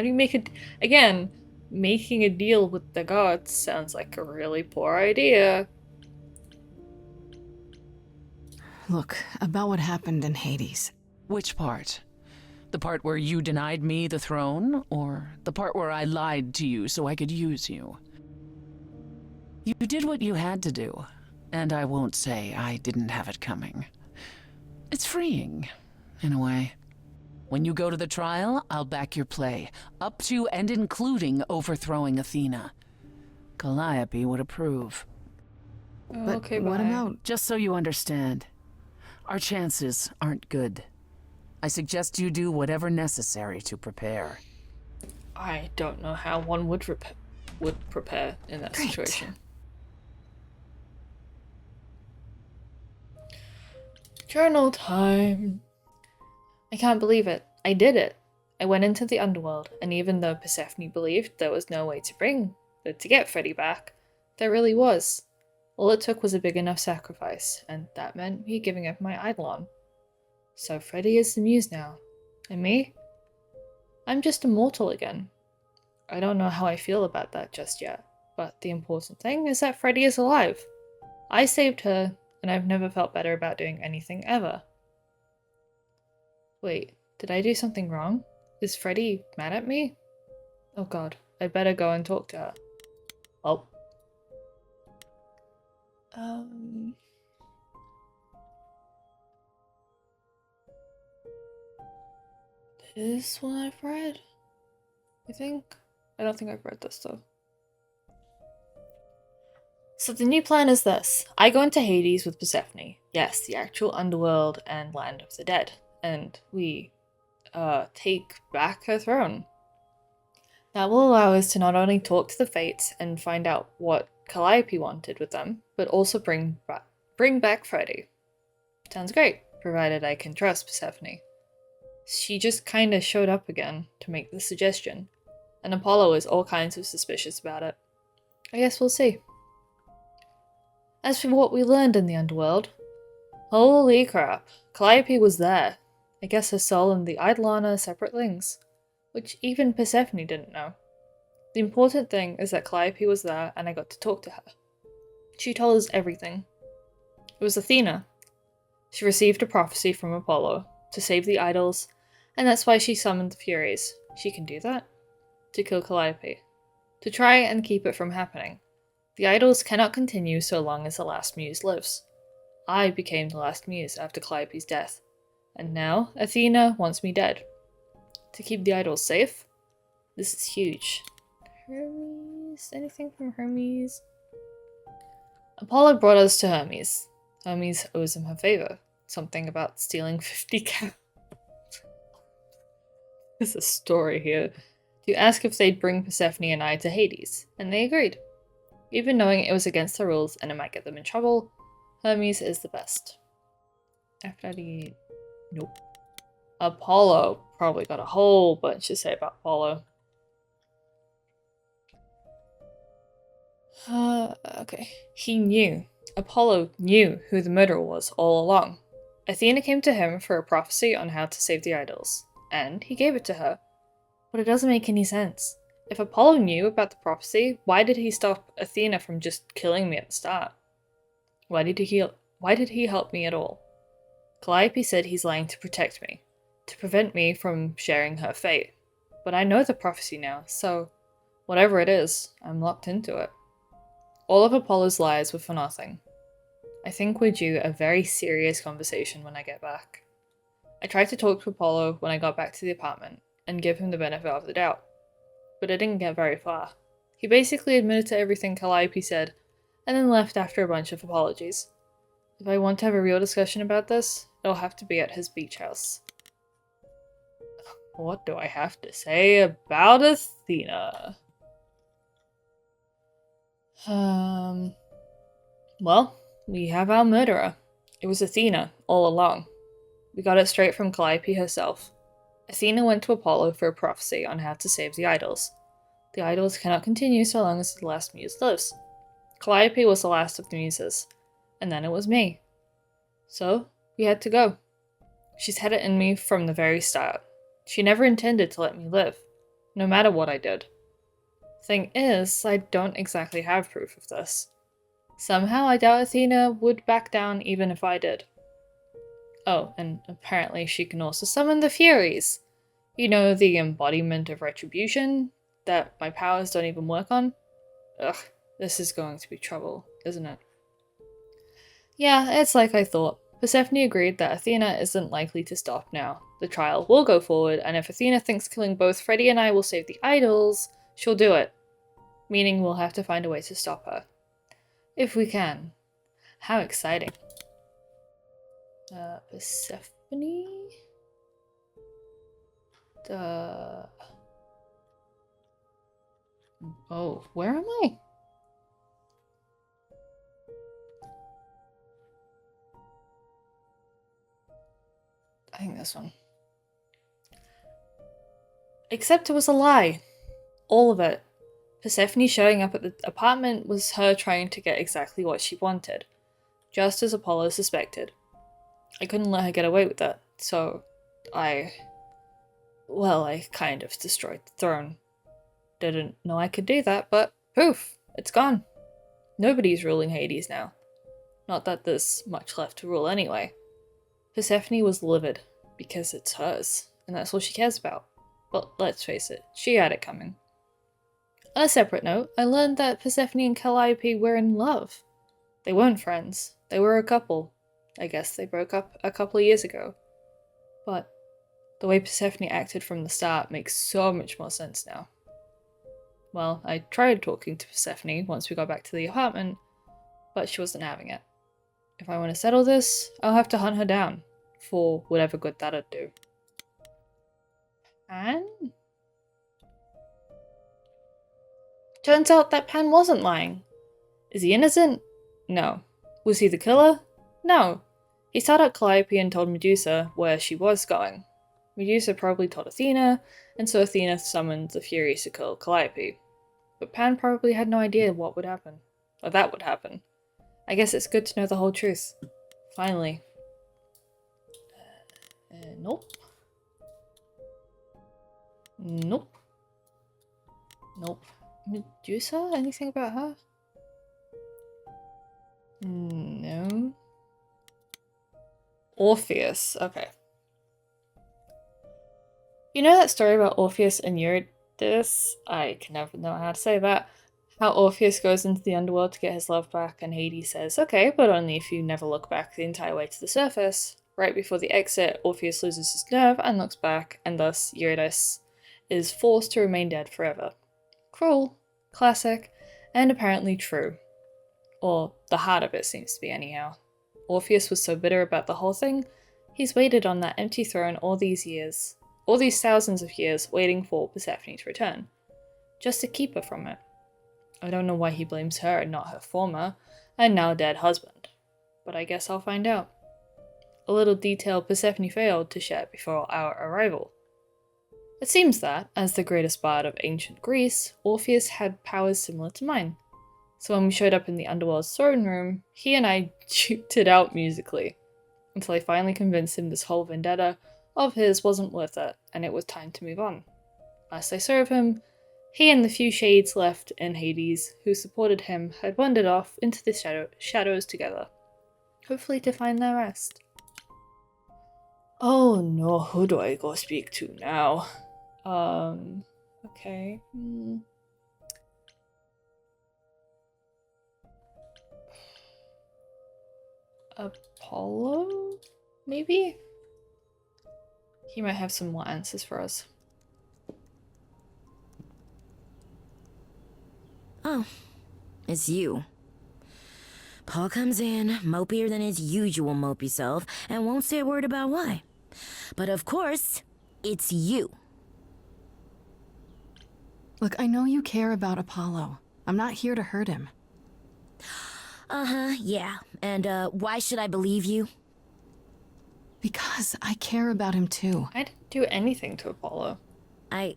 do you make it? Again, making a deal with the gods sounds like a really poor idea. Look, about what happened in Hades. Which part? The part where you denied me the throne, or the part where I lied to you so I could use you? You did what you had to do, and I won't say I didn't have it coming. It's freeing, in a way. When you go to the trial, I'll back your play, up to and including overthrowing Athena. Calliope would approve. Oh, But okay, what bye. about... Just so you understand, our chances aren't good. I suggest you do whatever necessary to prepare. I don't know how one would prepare in that Great. situation. Journal time. I can't believe it. I did it. I went into the underworld, and even though Persephone believed there was no way to get Freddy back, there really was. All it took was a big enough sacrifice, and that meant me giving up my Eidolon. So Freddy is the muse now. And me? I'm just a mortal again. I don't know how I feel about that just yet, but the important thing is that Freddy is alive. I saved her, and I've never felt better about doing anything ever. Wait, did I do something wrong? Is Freddy mad at me? Oh god, I'd better go and talk to her. Oh. This one I've read? I think. I don't think I've read this though. So the new plan is this. I go into Hades with Persephone. Yes, the actual underworld and land of the dead. And we take back her throne. That will allow us to not only talk to the Fates and find out what Calliope wanted with them, but also bring back Freddy. Sounds great, provided I can trust Persephone. She just kinda showed up again to make the suggestion, and Apollo is all kinds of suspicious about it. I guess we'll see. As for what we learned in the underworld, holy crap, Calliope was there. I guess her soul and the Eidolon are separate things, which even Persephone didn't know. The important thing is that Calliope was there and I got to talk to her. She told us everything. It was Athena. She received a prophecy from Apollo to save the idols, and that's why she summoned the Furies. She can do that? To kill Calliope. To try and keep it from happening. The idols cannot continue so long as the last muse lives. I became the last muse after Calliope's death, and now Athena wants me dead. To keep the idols safe? This is huge. Hermes? Anything from Hermes? Apollo brought us to Hermes. Hermes owes him her favor. Something about stealing 50 cows. There's a story here. To ask if they'd bring Persephone and I to Hades, and they agreed. Even knowing it was against the rules and it might get them in trouble, Hermes is the best. Aphrodite... Nope. Apollo probably got a whole bunch to say about Apollo. Okay. He knew. Apollo knew who the murderer was all along. Athena came to him for a prophecy on how to save the idols, and he gave it to her. But it doesn't make any sense. If Apollo knew about the prophecy, why did he stop Athena from just killing me at the start? Why did he help me at all? Calliope said he's lying to protect me, to prevent me from sharing her fate. But I know the prophecy now, so whatever it is, I'm locked into it. All of Apollo's lies were for nothing. I think we're due a very serious conversation when I get back. I tried to talk to Apollo when I got back to the apartment and give him the benefit of the doubt, but I didn't get very far. He basically admitted to everything Calliope said, and then left after a bunch of apologies. If I want to have a real discussion about this, it'll have to be at his beach house. What do I have to say about Athena? Well, we have our murderer. It was Athena, all along. We got it straight from Calliope herself. Athena went to Apollo for a prophecy on how to save the idols. The idols cannot continue so long as the last muse lives. Calliope was the last of the muses, and then it was me. So, we had to go. She's had it in me from the very start. She never intended to let me live, no matter what I did. Thing is, I don't exactly have proof of this. Somehow I doubt Athena would back down even if I did. Oh, and apparently she can also summon the Furies. You know, the embodiment of retribution that my powers don't even work on? Ugh, this is going to be trouble, isn't it? Yeah, it's like I thought. Persephone agreed that Athena isn't likely to stop now. The trial will go forward, and if Athena thinks killing both Freddy and I will save the idols, she'll do it. Meaning we'll have to find a way to stop her. If we can. How exciting. Persephone? Oh, where am I? I think this one. Except it was a lie. All of it. Persephone showing up at the apartment was her trying to get exactly what she wanted, just as Apollo suspected. I couldn't let her get away with that, so I kind of destroyed the throne. Didn't know I could do that, but poof, it's gone. Nobody's ruling Hades now. Not that there's much left to rule anyway. Persephone was livid, because it's hers, and that's all she cares about. But let's face it, she had it coming. On a separate note, I learned that Persephone and Calliope were in love. They weren't friends, they were a couple. I guess they broke up a couple of years ago. But the way Persephone acted from the start makes so much more sense now. Well, I tried talking to Persephone once we got back to the apartment, but she wasn't having it. If I want to settle this, I'll have to hunt her down, for whatever good that'd do. And turns out that Pan wasn't lying. Is he innocent? No. Was he the killer? No. He sat at Calliope and told Medusa where she was going. Medusa probably told Athena, and so Athena summoned the Furies to kill Calliope. But Pan probably had no idea what would happen. Or that would happen. I guess it's good to know the whole truth. Finally. Nope. Nope. Nope. Medusa? Anything about her? No. Orpheus. Okay. You know that story about Orpheus and Eurydice? I can never know how to say that. How Orpheus goes into the underworld to get his love back, and Hades says, okay, but only if you never look back the entire way to the surface. Right before the exit, Orpheus loses his nerve and looks back, and thus Eurydice is forced to remain dead forever. Cruel, classic, and apparently true. Or the heart of it seems to be anyhow. Orpheus was so bitter about the whole thing, he's waited on that empty throne all these years. All these thousands of years waiting for Persephone to return. Just to keep her from it. I don't know why he blames her and not her former, and now dead husband. But I guess I'll find out. A little detail Persephone failed to share before our arrival. It seems that, as the greatest bard of ancient Greece, Orpheus had powers similar to mine. So when we showed up in the underworld's throne room, he and I juked it out musically. Until I finally convinced him this whole vendetta of his wasn't worth it, and it was time to move on. Lest I serve him, he and the few shades left in Hades who supported him had wandered off into the shadows together, hopefully to find their rest. Oh no, who do I go speak to now? Okay. Apollo? Maybe? He might have some more answers for us. Oh, it's you. Paul comes in, mopier than his usual mopey self, and won't say a word about why. But of course, it's you. Look, I know you care about Apollo. I'm not here to hurt him. Uh-huh, yeah. And, why should I believe you? Because I care about him too. I didn't do anything to Apollo. I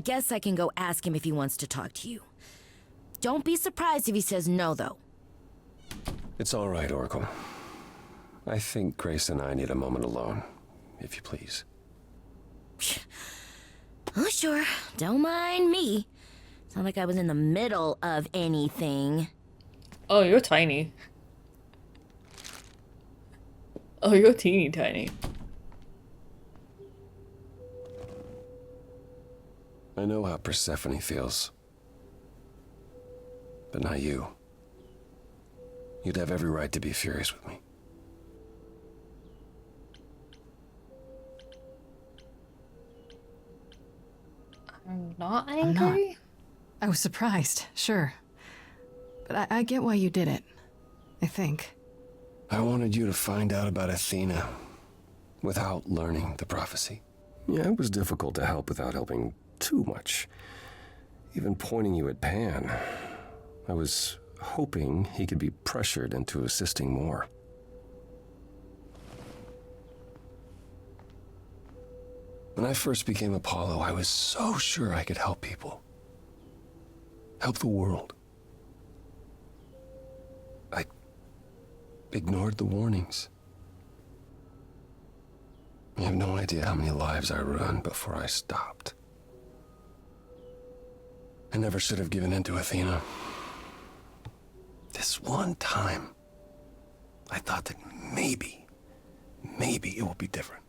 guess I can go ask him if he wants to talk to you. Don't be surprised if he says no, though. It's all right, Oracle. I think Grace and I need a moment alone, if you please. Oh, sure. Don't mind me. It's not like I was in the middle of anything. Oh, you're tiny. Oh, you're teeny tiny. I know how Persephone feels. But not you. You'd have every right to be furious with me. I'm not angry? I'm not. I was surprised, sure. but I get why you did it. I think. I wanted you to find out about Athena without learning the prophecy. Yeah, it was difficult to help without helping too much. Even pointing you at Pan. I was hoping he could be pressured into assisting more. When I first became Apollo, I was so sure I could help people. Help the world. I ignored the warnings. You have no idea how many lives I ruined before I stopped. I never should have given in to Athena. This one time, I thought that maybe it will be different.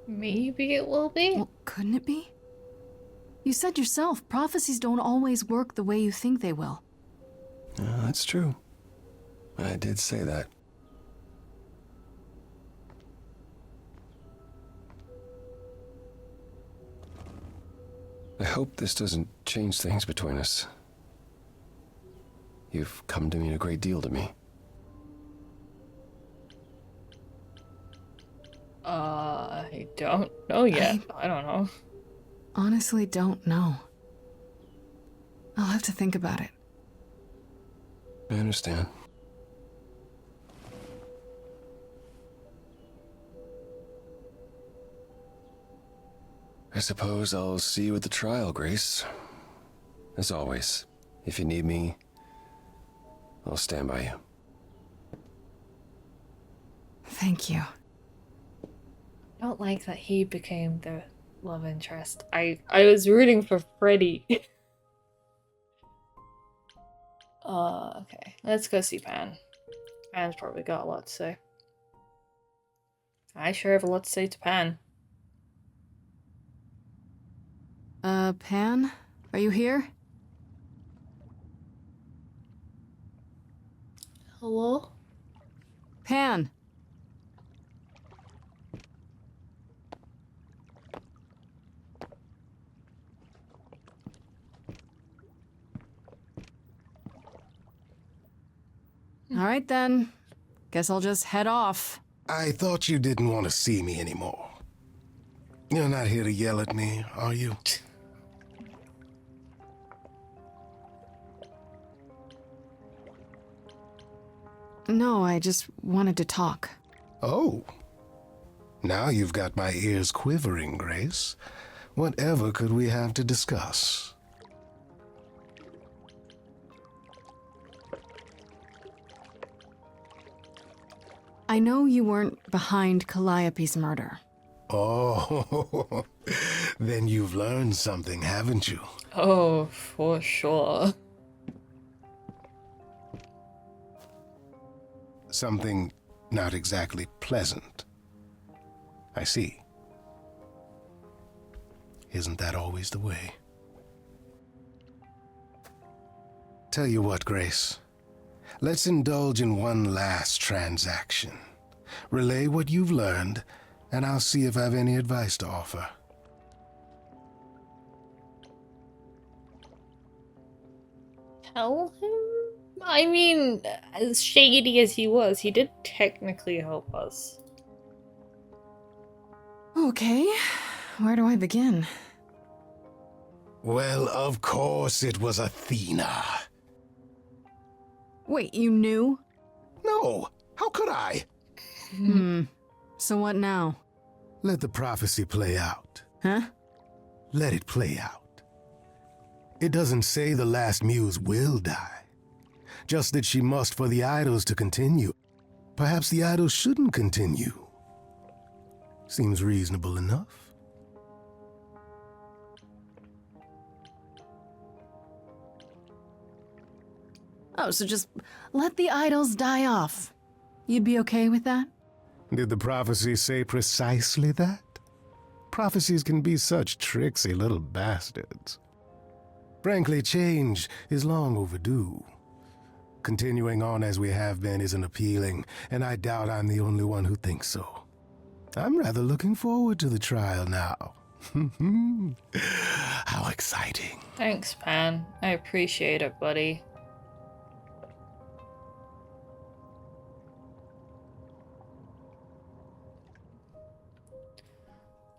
Maybe it will be? Well, couldn't it be? You said yourself, prophecies don't always work the way you think they will. That's true. I did say that. I hope this doesn't change things between us. You've come to mean a great deal to me. I don't know yet. I don't know. Honestly, don't know. I'll have to think about it. I understand. I suppose I'll see you at the trial, Grace. As always, if you need me, I'll stand by you. Thank you. I don't like that he became the love interest. I was rooting for Freddy. Okay. Let's go see Pan. Pan's probably got a lot to say. I sure have a lot to say to Pan. Pan? Are you here? Hello? Pan! All right then. Guess I'll just head off. I thought you didn't want to see me anymore. You're not here to yell at me, are you? No, I just wanted to talk. Oh. Now you've got my ears quivering, Grace. Whatever could we have to discuss? I know you weren't behind Calliope's murder. Oh, then you've learned something, haven't you? Oh, for sure. Something not exactly pleasant. I see. Isn't that always the way? Tell you what, Grace. Let's indulge in one last transaction. Relay what you've learned, and I'll see if I've any advice to offer. Tell him? I mean, as shady as he was, he did technically help us. Okay, where do I begin? Well, of course it was Athena. Wait, you knew? No, how could I? So what now? Let the prophecy play out. Huh? Let it play out. It doesn't say the last muse will die. Just that she must for the idols to continue. Perhaps the idols shouldn't continue. Seems reasonable enough. Oh, so just let the idols die off. You'd be okay with that? Did the prophecy say precisely that? Prophecies can be such tricksy little bastards. Frankly, change is long overdue. Continuing on as we have been isn't appealing, and I doubt I'm the only one who thinks so. I'm rather looking forward to the trial now. How exciting. Thanks, Pan. I appreciate it, buddy.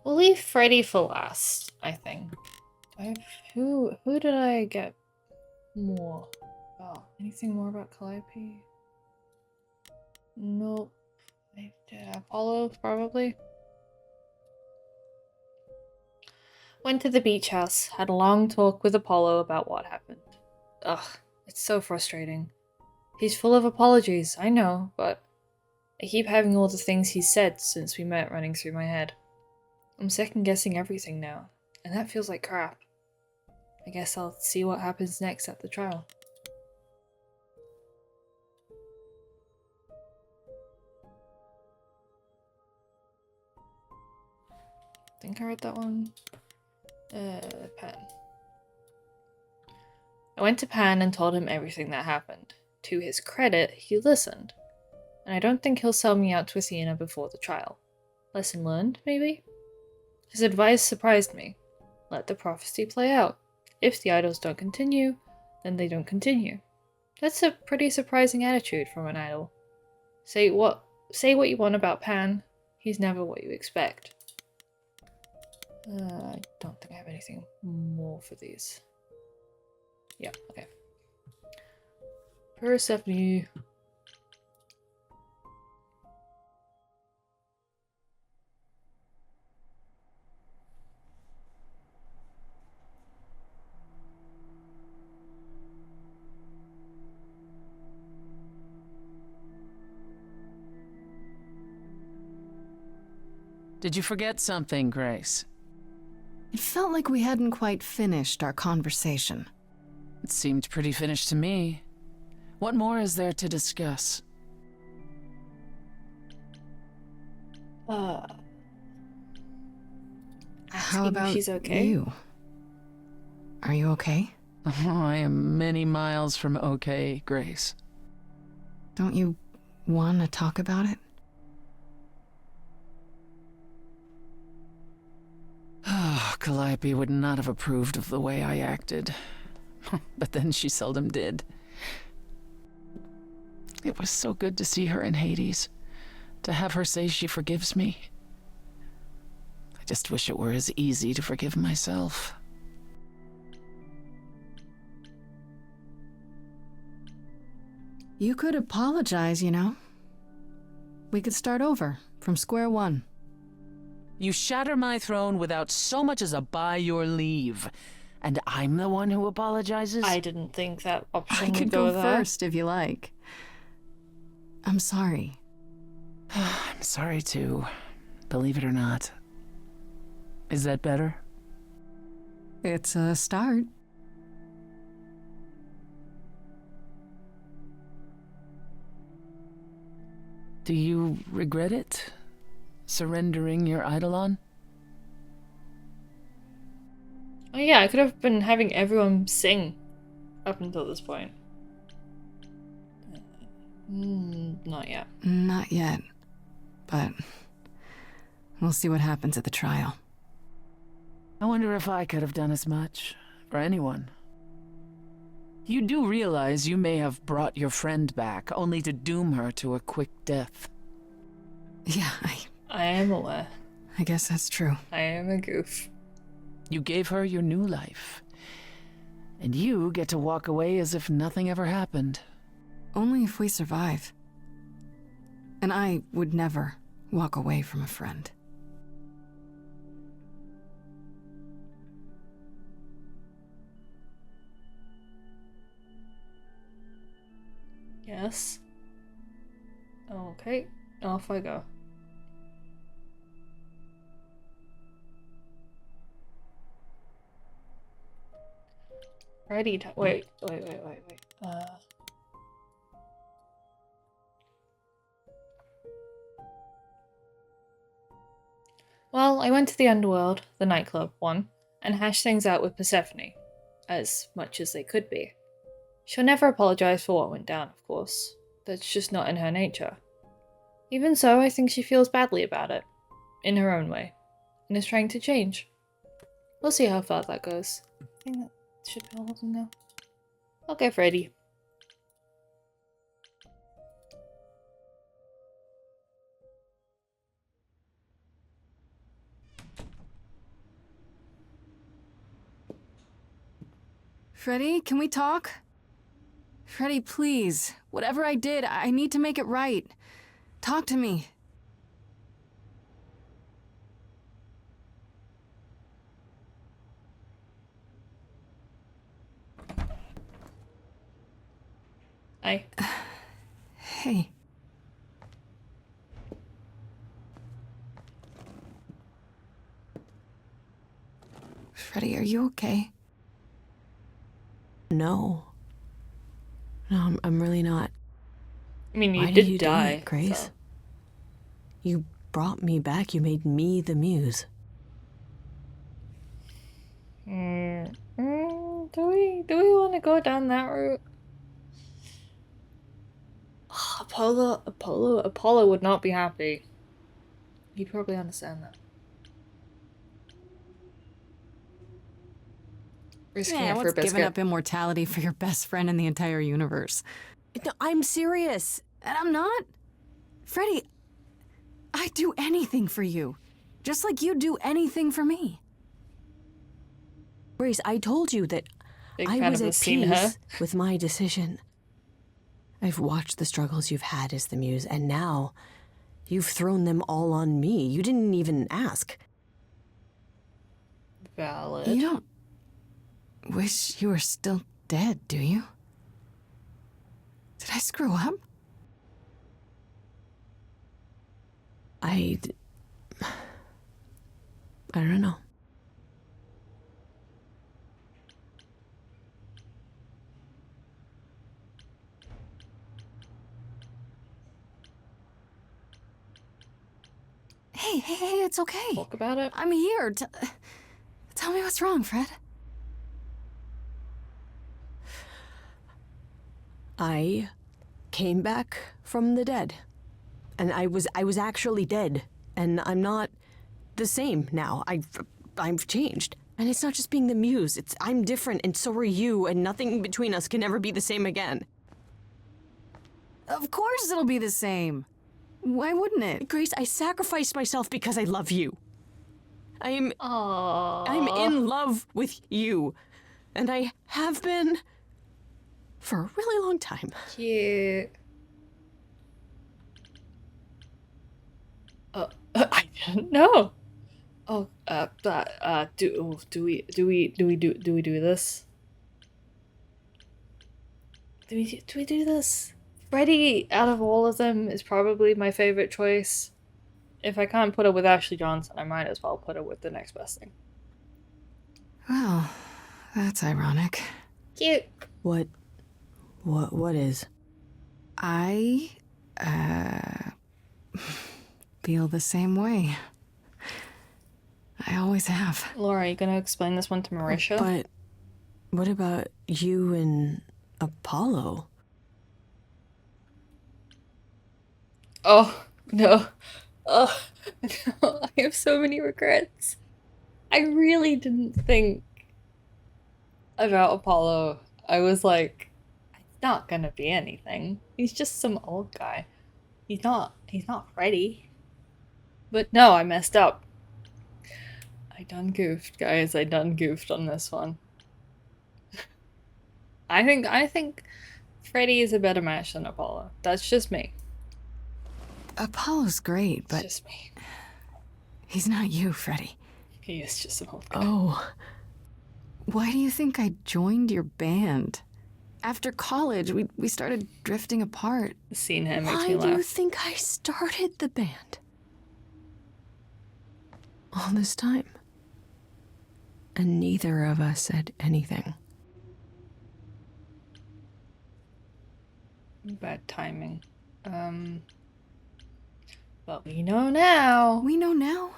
We'll leave Freddy for last, I think. Who did I get more about? Anything more about Calliope? Nope. I did Apollo, probably. Went to the beach house, had a long talk with Apollo about what happened. Ugh, it's so frustrating. He's full of apologies, I know, but I keep having all the things he's said since we met running through my head. I'm second guessing everything now, and that feels like crap. I guess I'll see what happens next at the trial. Think I read that one. Pan. I went to Pan and told him everything that happened. To his credit, he listened. And I don't think he'll sell me out to Athena before the trial. Lesson learned, maybe? His advice surprised me. Let the prophecy play out. If the idols don't continue, then they don't continue. That's a pretty surprising attitude from an idol. Say what you want about Pan, he's never what you expect. I don't think I have anything more for these. Yeah, okay. Persephone. Did you forget something, Grace? It felt like we hadn't quite finished our conversation. It seemed pretty finished to me. What more is there to discuss? How Asking if about she's okay? you? Are you okay? Oh, I am many miles from okay, Grace. Don't you want to talk about it? Calliope would not have approved of the way I acted. But then she seldom did. It was so good to see her in Hades. To have her say she forgives me. I just wish it were as easy to forgive myself. You could apologize, you know. We could start over, from square one. You shatter my throne without so much as a by your leave. And I'm the one who apologizes? I didn't think that option I would could go go there. first if you like. I'm sorry. I'm sorry too, believe it or not. Is that better? It's a start. Do you regret it? Surrendering your Eidolon? Oh yeah, I could have been having everyone sing up until this point. Not yet. Not yet. But we'll see what happens at the trial. I wonder if I could have done as much for anyone. You do realize you may have brought your friend back, only to doom her to a quick death. Yeah, I am aware. I guess that's true. I am a goof. You gave her your new life. And you get to walk away as if nothing ever happened. Only if we survive. And I would never walk away from a friend. Yes. Okay, off I go. Ready to wait. Well, I went to the underworld, the nightclub one, and hashed things out with Persephone. As much as they could be. She'll never apologize for what went down, of course. That's just not in her nature. Even so, I think she feels badly about it. in her own way and is trying to change. We'll see how far that goes. I think that should be all of them now. Okay, Freddy. Freddy, can we talk? Freddy, please. Whatever I did, I need to make it right. Talk to me. Hi. Hey. Freddy, are you okay? No. No, I'm really not. I mean, you Why did you die, do it, Grace? so. You brought me back. You made me the muse. Do we want to go down that route? Apollo would not be happy. He'd probably understand that. Risking Yeah, it for a what's biscuit. giving up immortality for your best friend in the entire universe? No, I'm serious. And I'm not. Freddy, I'd do anything for you. Just like you'd do anything for me. Grace, I told you that Big I fan was of at the scene, huh? peace with my decision. I've watched the struggles you've had as the muse, and now you've thrown them all on me. You didn't even ask. Valid. You don't wish you were still dead, do you? Did I screw up? I don't know. Hey, it's okay. Talk about it. I'm here. Tell me what's wrong, Fred. I came back from the dead. And I was actually dead. And I'm not the same now. I've changed. And it's not just being the muse. I'm different, and so are you, and nothing between us can ever be the same again. Of course it'll be the same. Why wouldn't it? Grace, I sacrificed myself because I love you. I'm Aww. in love with you. And I have been for a really long time. Cute. I didn't know. Oh, do we do this? Do we do this? Freddy, out of all of them, is probably my favorite choice. If I can't put it with Ashley Johnson, I might as well put it with the next best thing. Well, that's ironic. Cute. What is? I, feel the same way. I always have. Laura, are you gonna explain this one to Marisha? But what about you and Apollo? Oh, no. Oh, no. I have so many regrets. I really didn't think about Apollo. I was like, it's not gonna be anything. He's just some old guy. He's not Freddy. But no, I messed up. I done goofed, guys. I done goofed on this one. I think Freddy is a better match than Apollo. That's just me. Apollo's great, It's but just me. he's not you, Freddy. He is just an old guy. Oh, Why do you think I joined your band? After college, we started drifting apart. Seeing him makes why me do you laugh. think I started the band? All this time. And neither of us said anything. Bad timing. But we know now. We know now?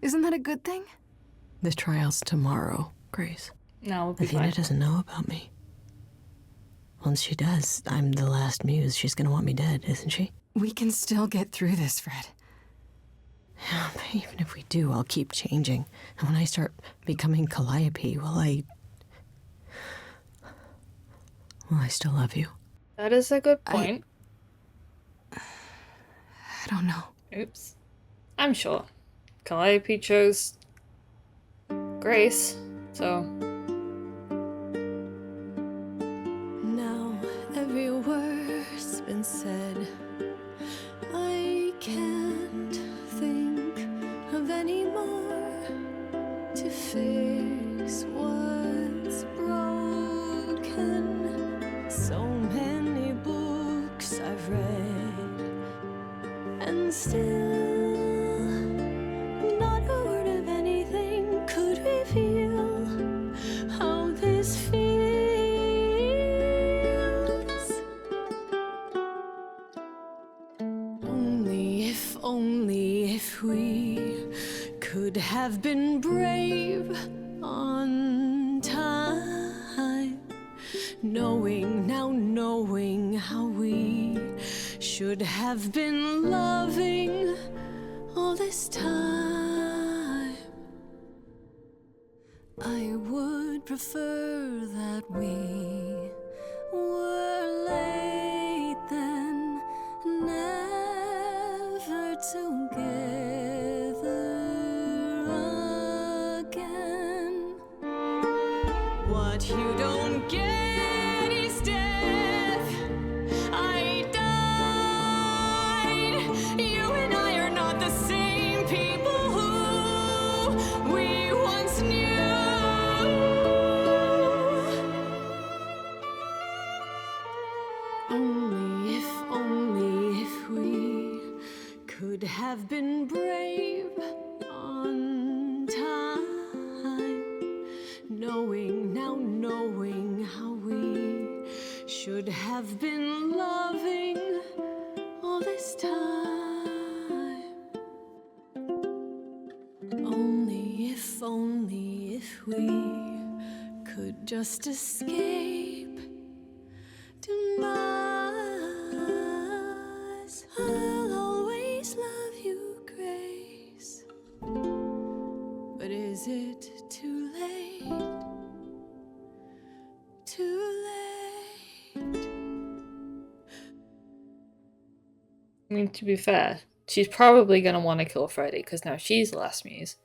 Isn't that a good thing? The trial's tomorrow, Grace. Now we'll be Athena fine. doesn't know about me. Once she does, I'm the last muse. She's gonna want me dead, isn't she? We can still get through this, Fred. But even if we do, I'll keep changing. And when I start becoming Calliope, will I still love you? That is a good point. I don't know. Oops. I'm sure. Calliope chose Grace, so... Now every word's been said. I can't think of any more to fix what's broken. So many books I've read, and still not a word of anything could reveal how this feels. Only if we could have been brave on time, knowing how we should have been loving all this time. I would prefer that we were late then, never together again. What you don't get is death. I died. You and I are not the same people who we once knew. Only if we could have been brave on time, knowing how we should have been loving all this time. Only if we could just escape demise. I'll always love you, Grace. But is it too late? Too late? I mean, to be fair, she's probably gonna want to kill Freddy, because now she's the last muse.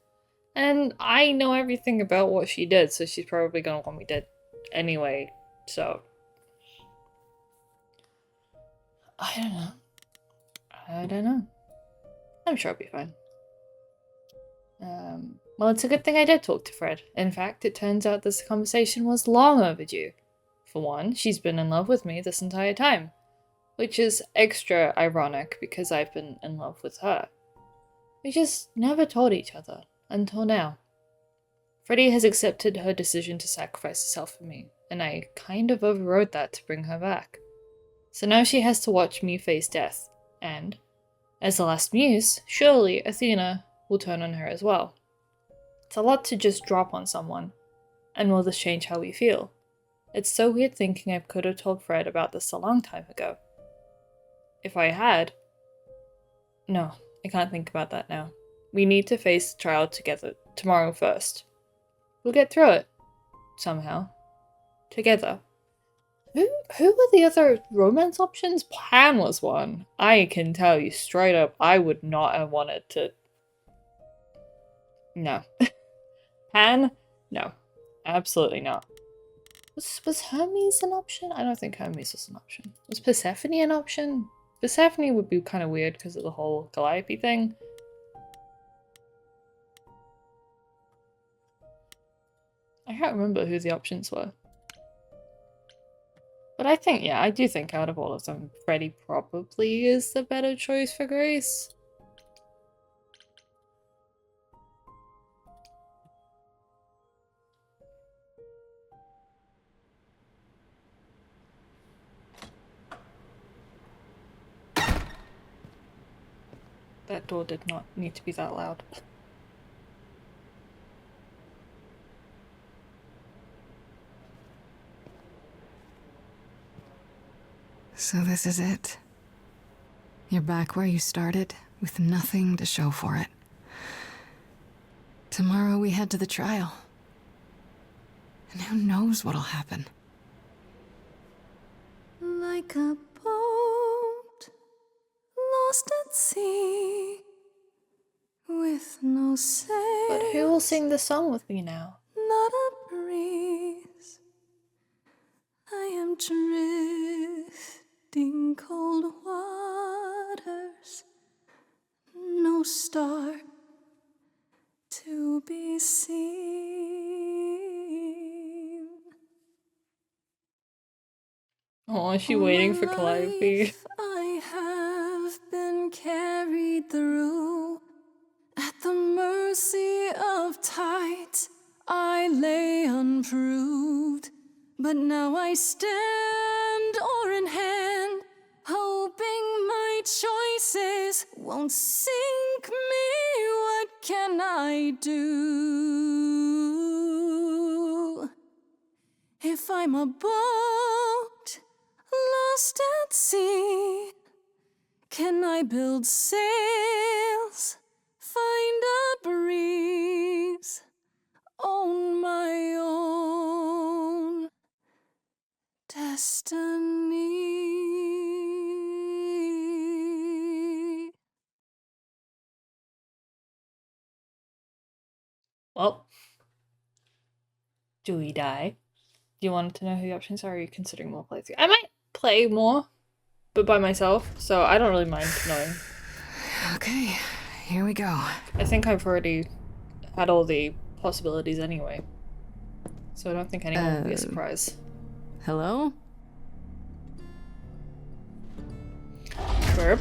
And I know everything about what she did, so she's probably gonna want me dead anyway, so... I don't know. I'm sure I'll be fine. Well, it's a good thing I did talk to Fred. In fact, it turns out this conversation was long overdue. For one, she's been in love with me this entire time, which is extra ironic because I've been in love with her. We just never told each other, until now. Freddy has accepted her decision to sacrifice herself for me, and I kind of overrode that to bring her back. So now she has to watch me face death, and, as the last muse, surely Athena will turn on her as well. It's a lot to just drop on someone, and will this change how we feel? It's so weird thinking I could have told Fred about this a long time ago. If I had... No, I can't think about that now. We need to face the trial together tomorrow first. We'll get through it. Somehow. Together. Who were the other romance options? Pan was one. I can tell you straight up, I would not have wanted to... No. Pan? No. Absolutely not. Was Hermes an option? I don't think Hermes was an option. Was Persephone an option? Persephone would be kind of weird because of the whole Calliope thing. I can't remember who the options were. But I think, yeah, I do think out of all of them, Freddy probably is the better choice for Grace. That door did not need to be that loud. So this is it. You're back where you started, with nothing to show for it. Tomorrow we head to the trial. And who knows what'll happen. Like a boat lost at sea with no sail. But who will sing the song with me now? Not a breeze. I am drifting cold waters. No star to be seen. Oh, is she All waiting my for Calliope? life I have been carried through. At the mercy of tides, I lay unproved. But now I stand oar in hand, hoping my choices won't sink me. What can I do? If I'm a boat lost at sea, can I build sails, find a breeze, own my own destiny? Well, do we die? Do you want to know who the options are? Or are you considering more playthrough? I might play more, but by myself, so I don't really mind knowing. Okay, here we go. I think I've already had all the possibilities anyway, so I don't think anyone will be a surprise. Hello? Verb?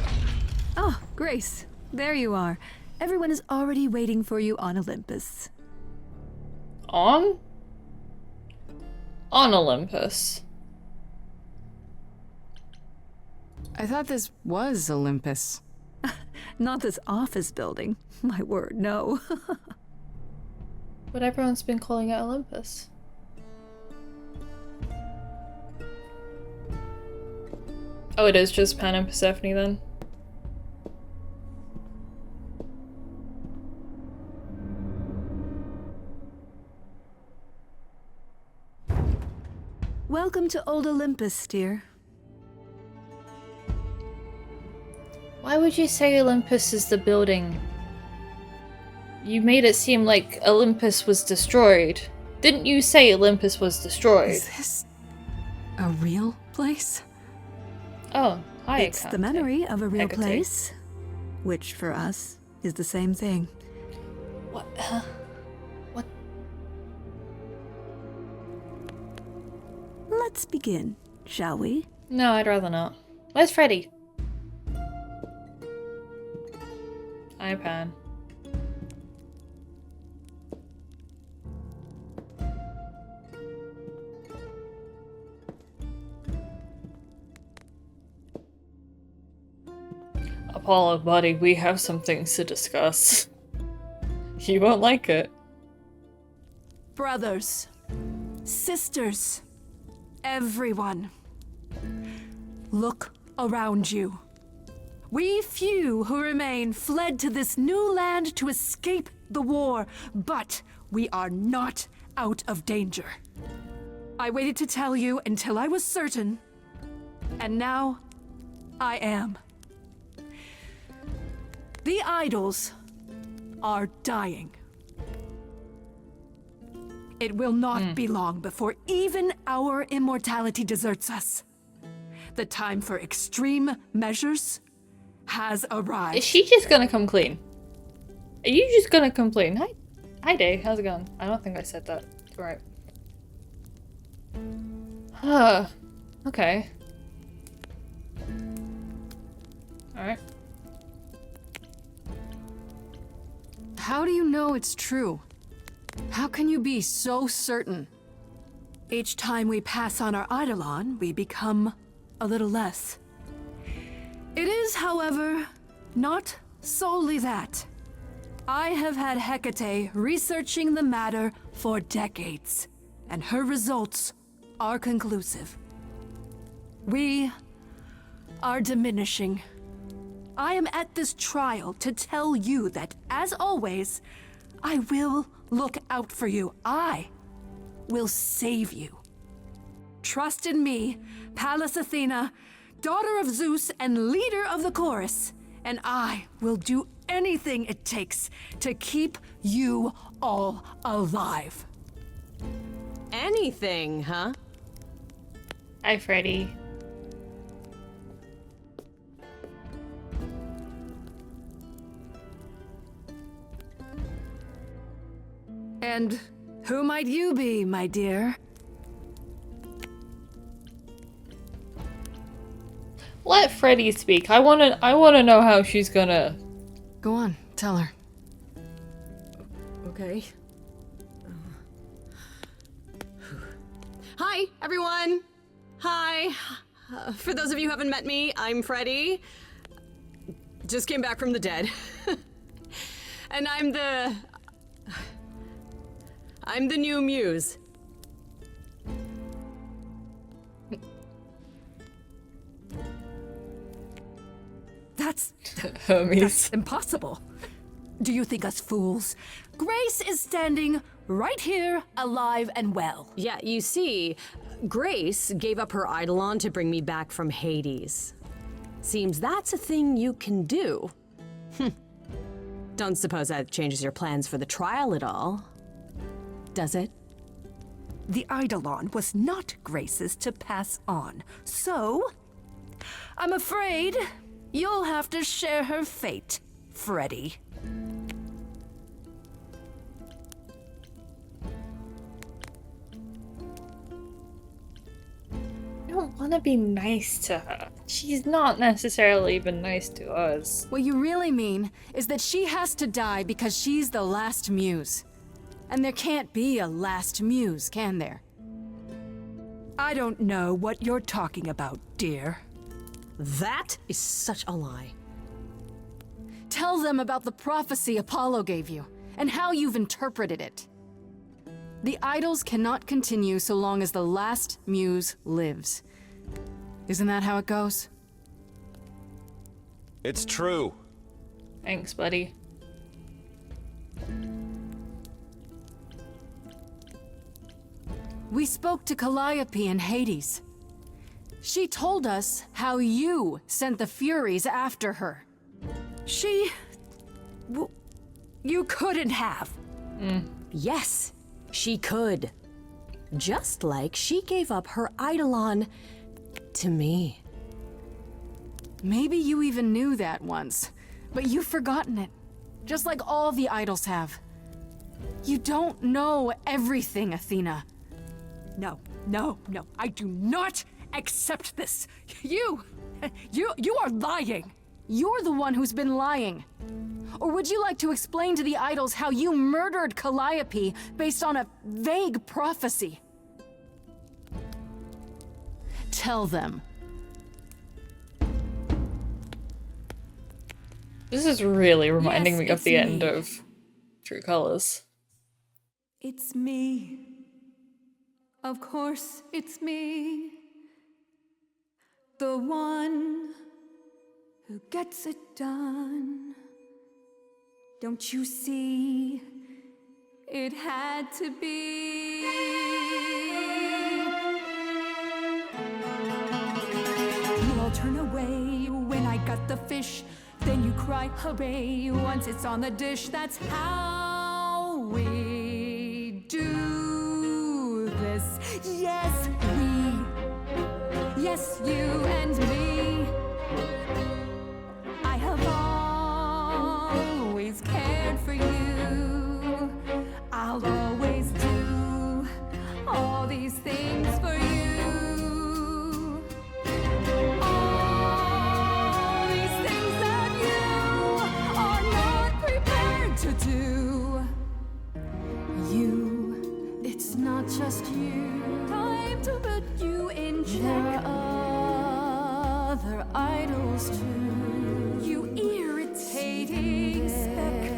Oh, Grace, there you are. Everyone is already waiting for you on Olympus. On? On Olympus. I thought this was Olympus. Not this office building. My word, no. But everyone's been calling it Olympus. Oh, it is just Pan and Persephone then? Welcome to Old Olympus, dear. Why would you say Olympus is the building? You made it seem like Olympus was destroyed. Didn't you say Olympus was destroyed? Is this a real place? Oh, hi. It's the memory of a real Hecate. place, which for us is the same thing. What? What? Let's begin, shall we? No, I'd rather not. Where's Freddy? Hi, Pan. Apollo, buddy, we have some things to discuss. You won't like it. Brothers, sisters, everyone, look around you. We few who remain fled to this new land to escape the war, but we are not out of danger. I waited to tell you until I was certain, and now I am. The idols are dying. It will not be long before even our immortality deserts us. The time for extreme measures has arrived. Is she just gonna come clean? Are you just gonna come clean? Hi, Day. How's it going? I don't think I said that. Right. Okay. Alright. How do you know it's true? How can you be so certain? Each time we pass on our eidolon, we become a little less. It is, however, not solely that. I have had Hecate researching the matter for decades, and her results are conclusive. We are diminishing. I am at this trial to tell you that, as always, I will look out for you. I will save you. Trust in me, Pallas Athena, daughter of Zeus and leader of the chorus, and I will do anything it takes to keep you all alive. Anything, huh? Hi, Freddy. And who might you be, my dear? Let Freddy speak. I wanna know how she's gonna. Go on, tell her. Okay. Hi, everyone. Hi. For those of you who haven't met me, I'm Freddie. Just came back from the dead. And I'm the new muse. That's Hermes. impossible. Do you think us fools? Grace is standing right here, alive and well. Yeah, you see, Grace gave up her Eidolon to bring me back from Hades. Seems that's a thing you can do. Don't suppose that changes your plans for the trial at all, does it? The Eidolon was not Grace's to pass on, so I'm afraid you'll have to share her fate, Freddy. I don't want to be nice to her. She's not necessarily been nice to us. What you really mean is that she has to die because she's the last muse. And there can't be a last muse, can there? I don't know what you're talking about, dear. That is such a lie. Tell them about the prophecy Apollo gave you, and how you've interpreted it. The idols cannot continue so long as the last muse lives. Isn't that how it goes? It's true. Thanks, buddy. We spoke to Calliope in Hades. She told us how you sent the Furies after her. You couldn't have. Yes, she could. Just like she gave up her Eidolon to me. Maybe you even knew that once, but you've forgotten it. Just like all the idols have. You don't know everything, Athena. No, I do not accept this. You are lying. You're the one who's been lying. Or would you like to explain to the idols how you murdered Calliope based on a vague prophecy? Tell them. This is really reminding Yes, me of it's the end me. of True Colors. It's me. Of course, it's me. The one who gets it done. Don't you see? It had to be. You all turn away when I got the fish. Then you cry, hooray, once it's on the dish. That's how we do this. Yes, we. Yes, you and me. I have always cared for you. I'll always do all these things for you. All these things that you are not prepared to do. You, it's not just you. Time to put you in check. There are other idols too. You irritating speck.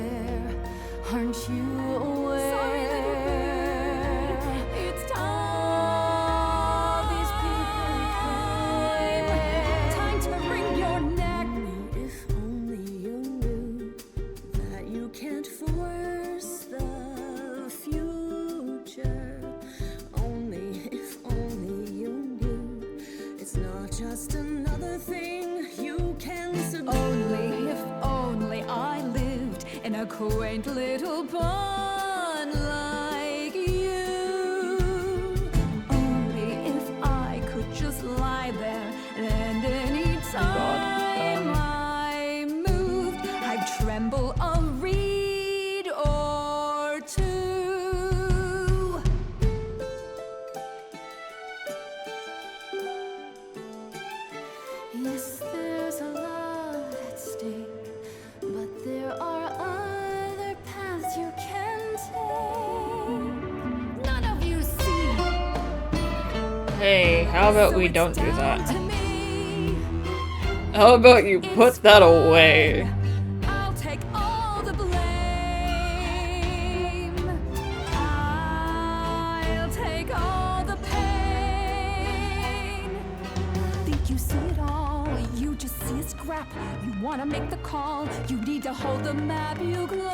Aren't you aware? Sorry, little bird. It's time. These people time to wring your neck. If only you knew that you can't force the a quaint little bun like you. Only if I could just lie there, and any time I moved, I'd tremble a reed or two. Yes, there's a lot at stake, but there are other paths you can take. None of you see. Hey, how about we don't do To that? me, How about you put that away? I'll take all the blame. I'll take all the pain. Think you see it all, you just see a scrap. You wanna make the call, you need to hold the map. You cloistered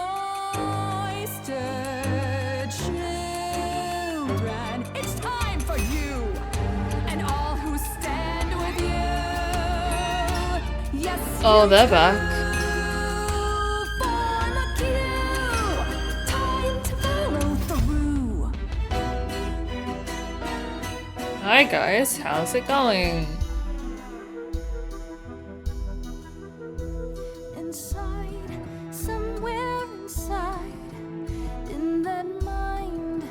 children, it's time for you and all who stand with you. Yes, Oh, you they're back. form a queue. Time to follow through. Hi guys, how's it going? Inside, somewhere inside, in that mind,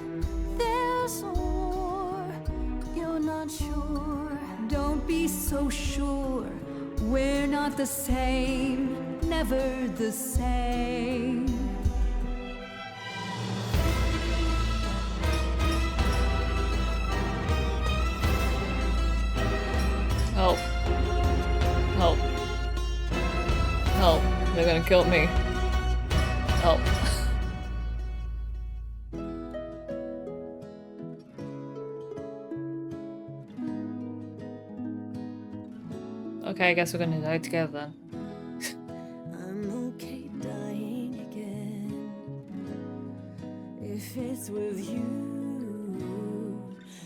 there's a war. You're not sure. Don't be so sure. We're not the same, never the same. Help. Help. Help. They're gonna kill me. Help. Okay, I guess we're gonna die together then. I'm okay dying again if it's with you.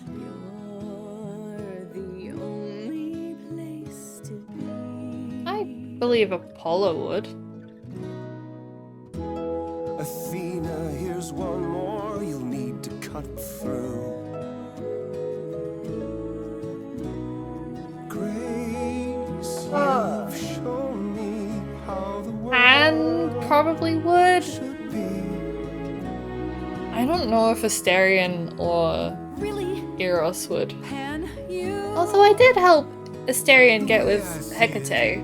You're the only place to be. I believe Apollo would. Athena, here's one more you'll need to cut through. Grace, you've shown me how the world And probably would. should be. I don't know if Asterion or Really, Eros would. Pan, you. Although I did help Asterion get with Hecate.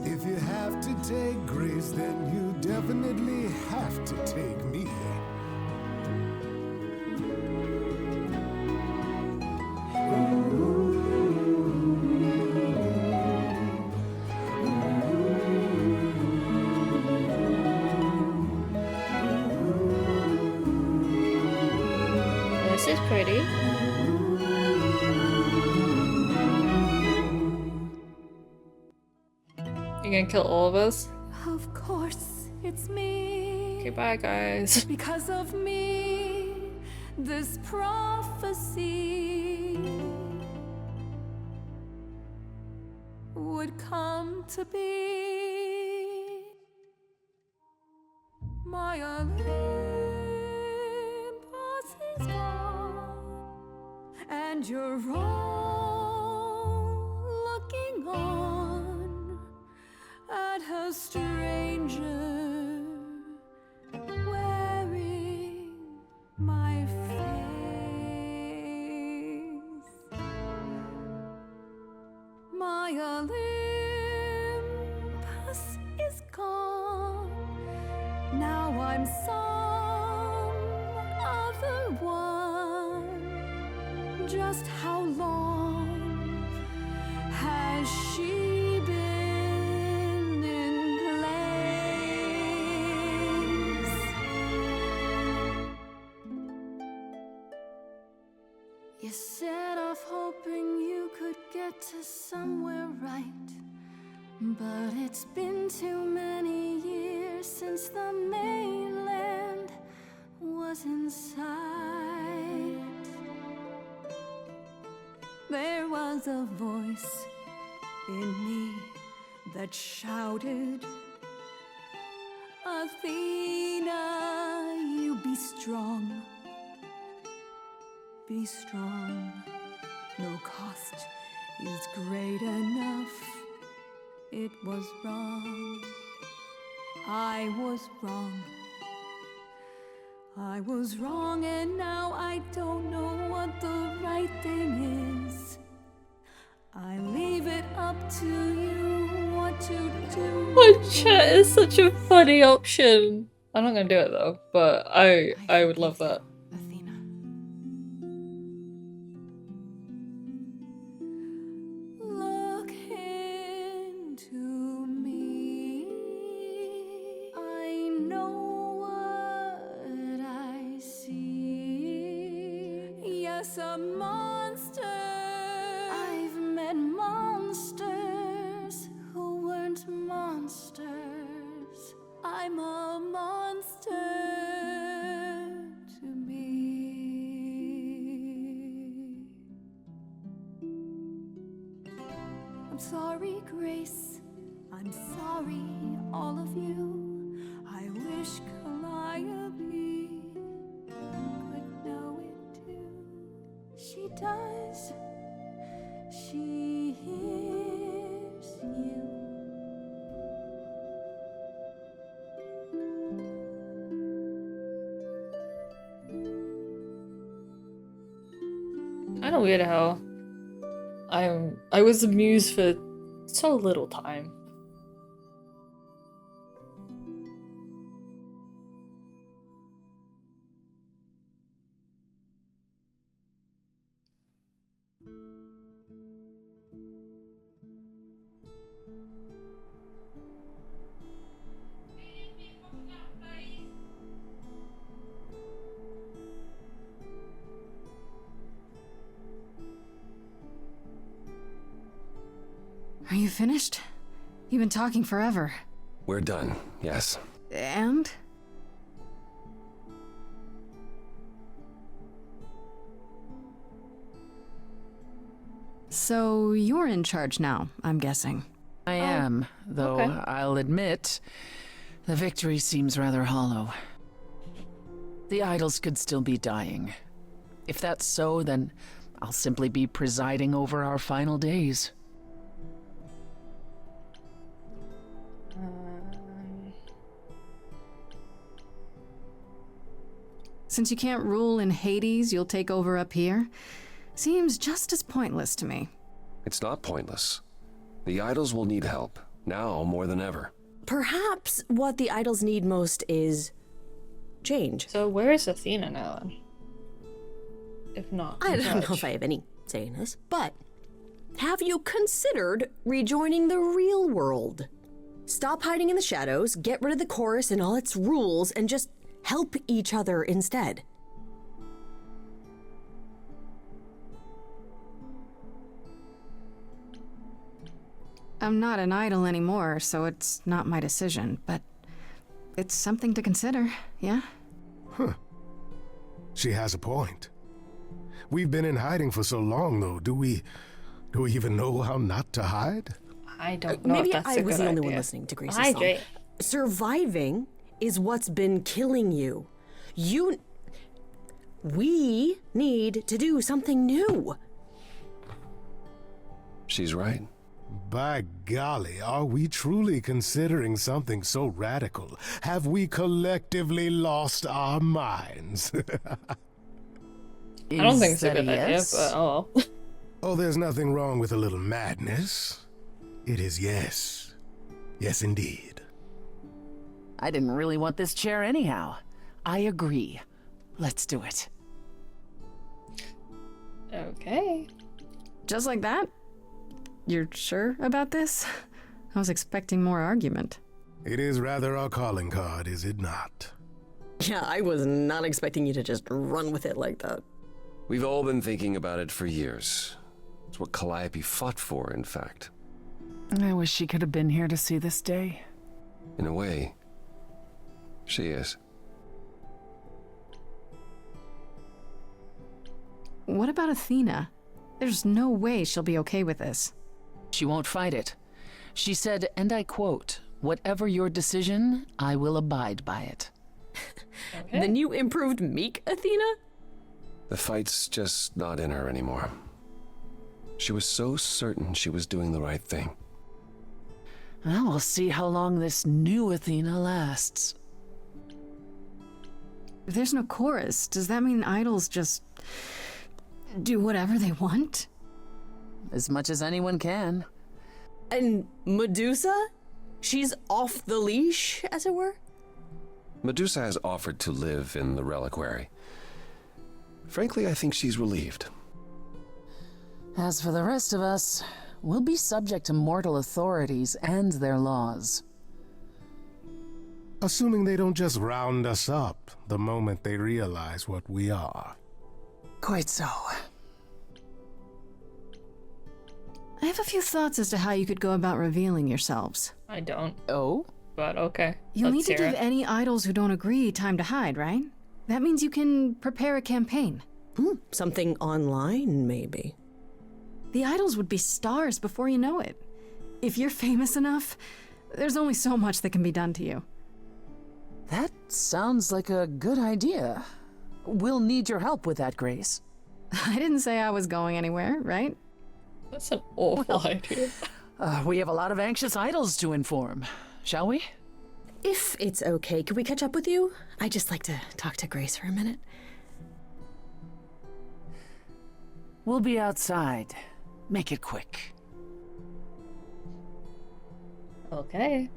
If you have to take Grace, then you definitely have to take me. This is pretty. You gonna kill all of us? Of course, it's me. Okay, bye guys. Because of me, this prophecy would come to be. My Olympus is gone, and you're all looking on at a stranger wearing my face. My Olympus is gone. Now I'm some other one. Just how long has she been in place? You set off hoping you could get to somewhere right, but it's been too many years since the mainland was in sight. There was a voice in me that shouted, Athena, you be strong. Be strong. No cost is great enough. It was wrong. I was wrong. I was wrong, and now I don't know what the right thing is. I leave it up to you what to do. Oh, chat is such a funny option. I'm not gonna do it though, but I would love that. Athena. Look into me. I know what I see. Yes, a monster. I've met monsters who weren't monsters. I'm a monster to me. I'm sorry, Grace. I'm sorry, all of you. I wish Calliope could know it too. She does. She hears you. Kind of weird how I was a muse for so little time. Are you finished? You've been talking forever. We're done, yes. And? So you're in charge now, I'm guessing. I am, though okay. I'll admit, the victory seems rather hollow. The idols could still be dying. If that's so, then I'll simply be presiding over our final days. Since you can't rule in Hades, you'll take over up here? Seems just as pointless to me. It's not pointless. The idols will need help, now more than ever. Perhaps what the idols need most is change. So where is Athena now then? If not, I in don't know charge? if I have any say in this, but have you considered rejoining the real world? Stop hiding in the shadows, get rid of the chorus and all its rules, and just help each other instead. I'm not an idol anymore, so it's not my decision, but it's something to consider, yeah? Huh. She has a point. We've been in hiding for so long, though. Do we even know how not to hide? I don't know Maybe if that's I a was good the only one idea. listening to Grace's Hi, song. Jay. Surviving is what's been killing you. We need to do something new. She's right. By golly, are we truly considering something so radical? Have we collectively lost our minds? I don't think it's a that good idea, yes? but oh well. Oh, there's nothing wrong with a little madness. It is yes. Yes, indeed. I didn't really want this chair anyhow. I agree. Let's do it. Okay. Just like that? You're sure about this? I was expecting more argument. It is rather our calling card, is it not? Yeah, I was not expecting you to just run with it like that. We've all been thinking about it for years. It's what Calliope fought for, in fact. I wish she could have been here to see this day. In a way, she is. What about Athena? There's no way she'll be okay with this. She won't fight it. She said, and I quote, Whatever your decision, I will abide by it. Okay. The new improved Meek Athena? The fight's just not in her anymore. She was so certain she was doing the right thing. Well, we'll see how long this new Athena lasts. If there's no chorus, does that mean idols just do whatever they want? As much as anyone can. And Medusa? She's off the leash, as it were? Medusa has offered to live in the reliquary. Frankly, I think she's relieved. As for the rest of us, we'll be subject to mortal authorities and their laws. Assuming they don't just round us up the moment they realize what we are. Quite so. I have a few thoughts as to how you could go about revealing yourselves. I don't, Oh? but okay. You'll need Let's to hear give it. any idols who don't agree time to hide, right? That means you can prepare a campaign. Something online, maybe. The idols would be stars before you know it. If you're famous enough, there's only so much that can be done to you. That sounds like a good idea. We'll need your help with that, Grace. I didn't say I was going anywhere, right? That's an awful idea. We have a lot of anxious idols to inform. Shall we? If it's okay, could we catch up with you? I'd just like to talk to Grace for a minute. We'll be outside. Make it quick. Okay.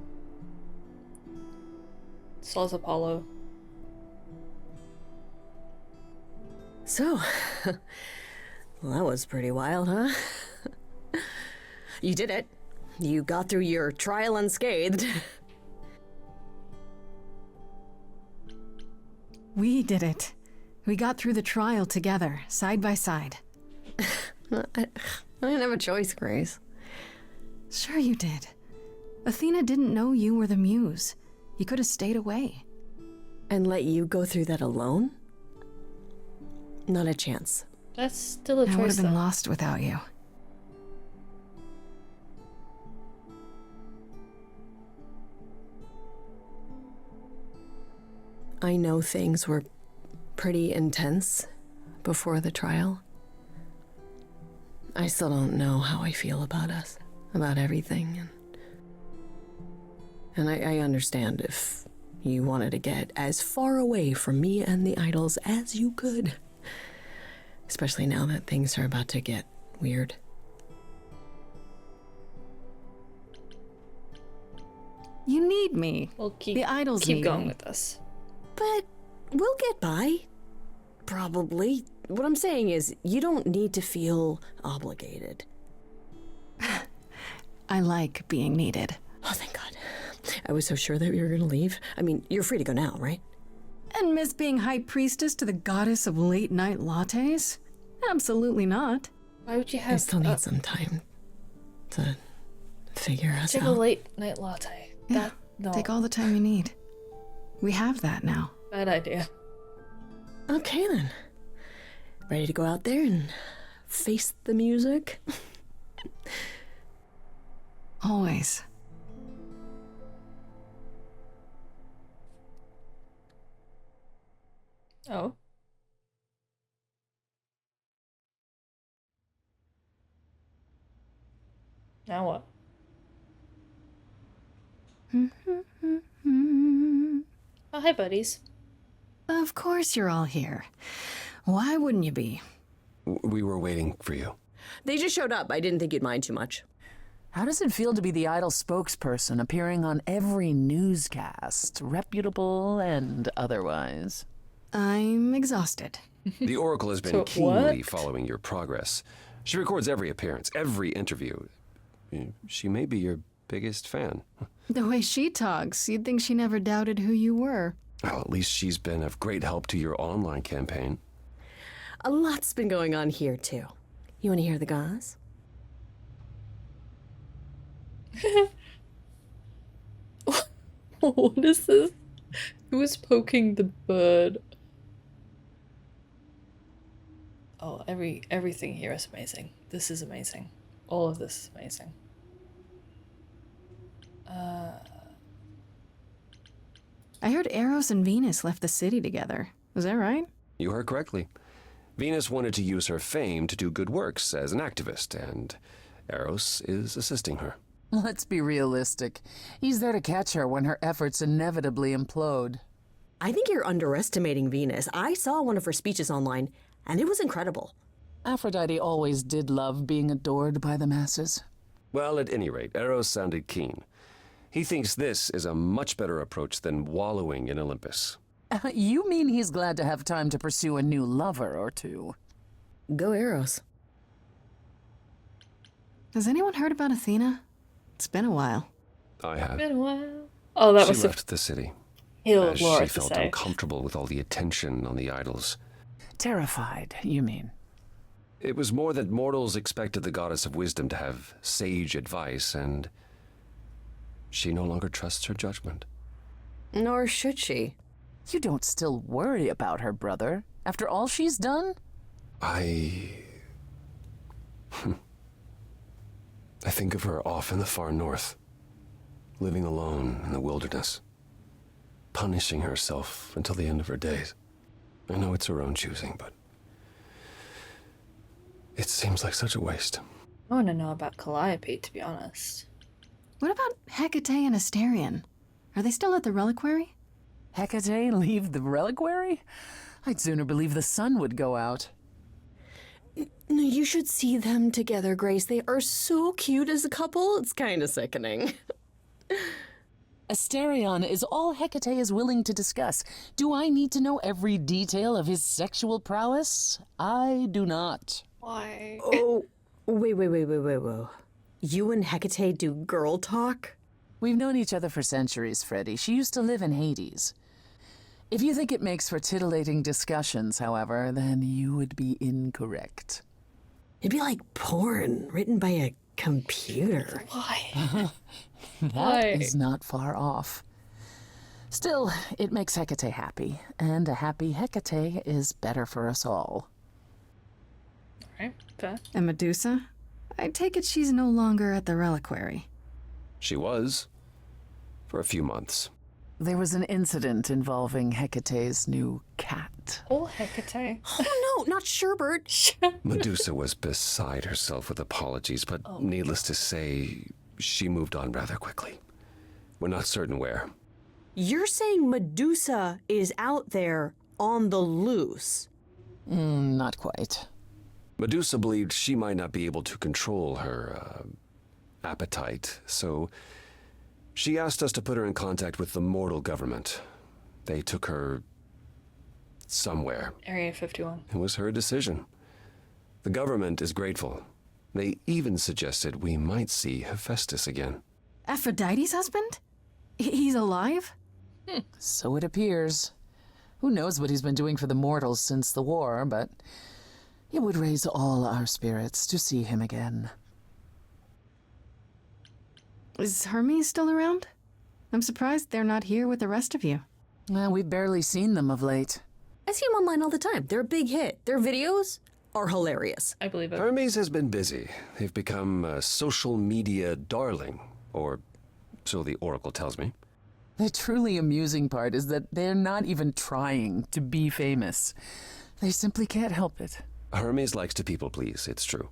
Saws Apollo. So, well, that was pretty wild, huh? You did it. You got through your trial unscathed. We did it. We got through the trial together, side by side. I didn't have a choice, Grace. Sure you did. Athena didn't know you were the muse. You could have stayed away. And let you go through that alone? Not a chance. That's still a I would choice, have been though. lost without you. I know things were pretty intense before the trial. I still don't know how I feel about us, about everything. And I understand if you wanted to get as far away from me and the idols as you could. Especially now that things are about to get weird. You need me. We'll keep, The idols keep need going me. with this. But we'll get by. Probably. What I'm saying is, you don't need to feel obligated. I like being needed. Oh, thank God. I was so sure that you were gonna leave. I mean, you're free to go now, right? And miss being high priestess to the goddess of late night lattes? Absolutely not. Why would you I have still need some time to figure us take a out. late night latte? Yeah, That no take all the time you need. We have that now. bad idea. Okay then. Ready to go out there and face the music? Always. Oh. Now what? Oh, hi, buddies. Of course you're all here. Why wouldn't you be? We were waiting for you. They just showed up. I didn't think you'd mind too much. How does it feel to be the idol spokesperson appearing on every newscast, reputable and otherwise? I'm exhausted. The Oracle has been So keenly what? following your progress. She records every appearance, every interview. She may be your biggest fan. The way she talks, you'd think she never doubted who you were. Well, at least she's been of great help to your online campaign. A lot's been going on here, too. You want to hear the gauze? What is this? Who is poking the bird? Oh, everything here is amazing. This is amazing. All of this is amazing. I heard Eros and Venus left the city together. Was that right? You heard correctly. Venus wanted to use her fame to do good works as an activist, and Eros is assisting her. Let's be realistic. He's there to catch her when her efforts inevitably implode. I think you're underestimating Venus. I saw one of her speeches online, and it was incredible. Aphrodite always did love being adored by the masses. Well, at any rate, Eros sounded keen. He thinks this is a much better approach than wallowing in Olympus. You mean he's glad to have time to pursue a new lover or two? Go Eros. Has anyone heard about Athena? It's been a while. I have. Been a while. Oh, that She was left the city, He'll as Laura she to felt say. uncomfortable with all the attention on the idols. Terrified, you mean? It was more that mortals expected the goddess of wisdom to have sage advice, and she no longer trusts her judgment. Nor should she. You don't still worry about her, brother, after all she's done? I think of her off in the far north, living alone in the wilderness, punishing herself until the end of her days. I know it's her own choosing, but it seems like such a waste. I want to know about Calliope, to be honest. What about Hecate and Asterion? Are they still at the reliquary? Hecate leave the reliquary? I'd sooner believe the sun would go out. You should see them together, Grace. They are so cute as a couple. It's kind of sickening. Asterion is all Hecate is willing to discuss. Do I need to know every detail of his sexual prowess? I do not. Why? Oh, wait. You and Hecate do girl talk? We've known each other for centuries, Freddie. She used to live in Hades. If you think it makes for titillating discussions, however, then you would be incorrect. It'd be like porn written by a computer. Why? That is not far off. Still, it makes Hecate happy, and a happy Hecate is better for us all. Alright, fair. And Medusa? I take it she's no longer at the reliquary. She was, for a few months. There was an incident involving Hecate's new cat. Oh, Hecate. Oh no, not Sherbert. Medusa was beside herself with apologies, but needless to say, she moved on rather quickly. We're not certain where. You're saying Medusa is out there on the loose? Not quite. Medusa believed she might not be able to control her appetite, so she asked us to put her in contact with the mortal government. They took her somewhere. Area 51. It was her decision. The government is grateful. They even suggested we might see Hephaestus again. Aphrodite's husband? He's alive? So it appears. Who knows what he's been doing for the mortals since the war, but it would raise all our spirits to see him again. Is Hermes still around? I'm surprised they're not here with the rest of you. Well, we've barely seen them of late. I see them online all the time. They're a big hit. Their videos are hilarious. I believe it. Hermes has been busy. They've become a social media darling, or so the Oracle tells me. The truly amusing part is that they're not even trying to be famous. They simply can't help it. Hermes likes to people please, it's true.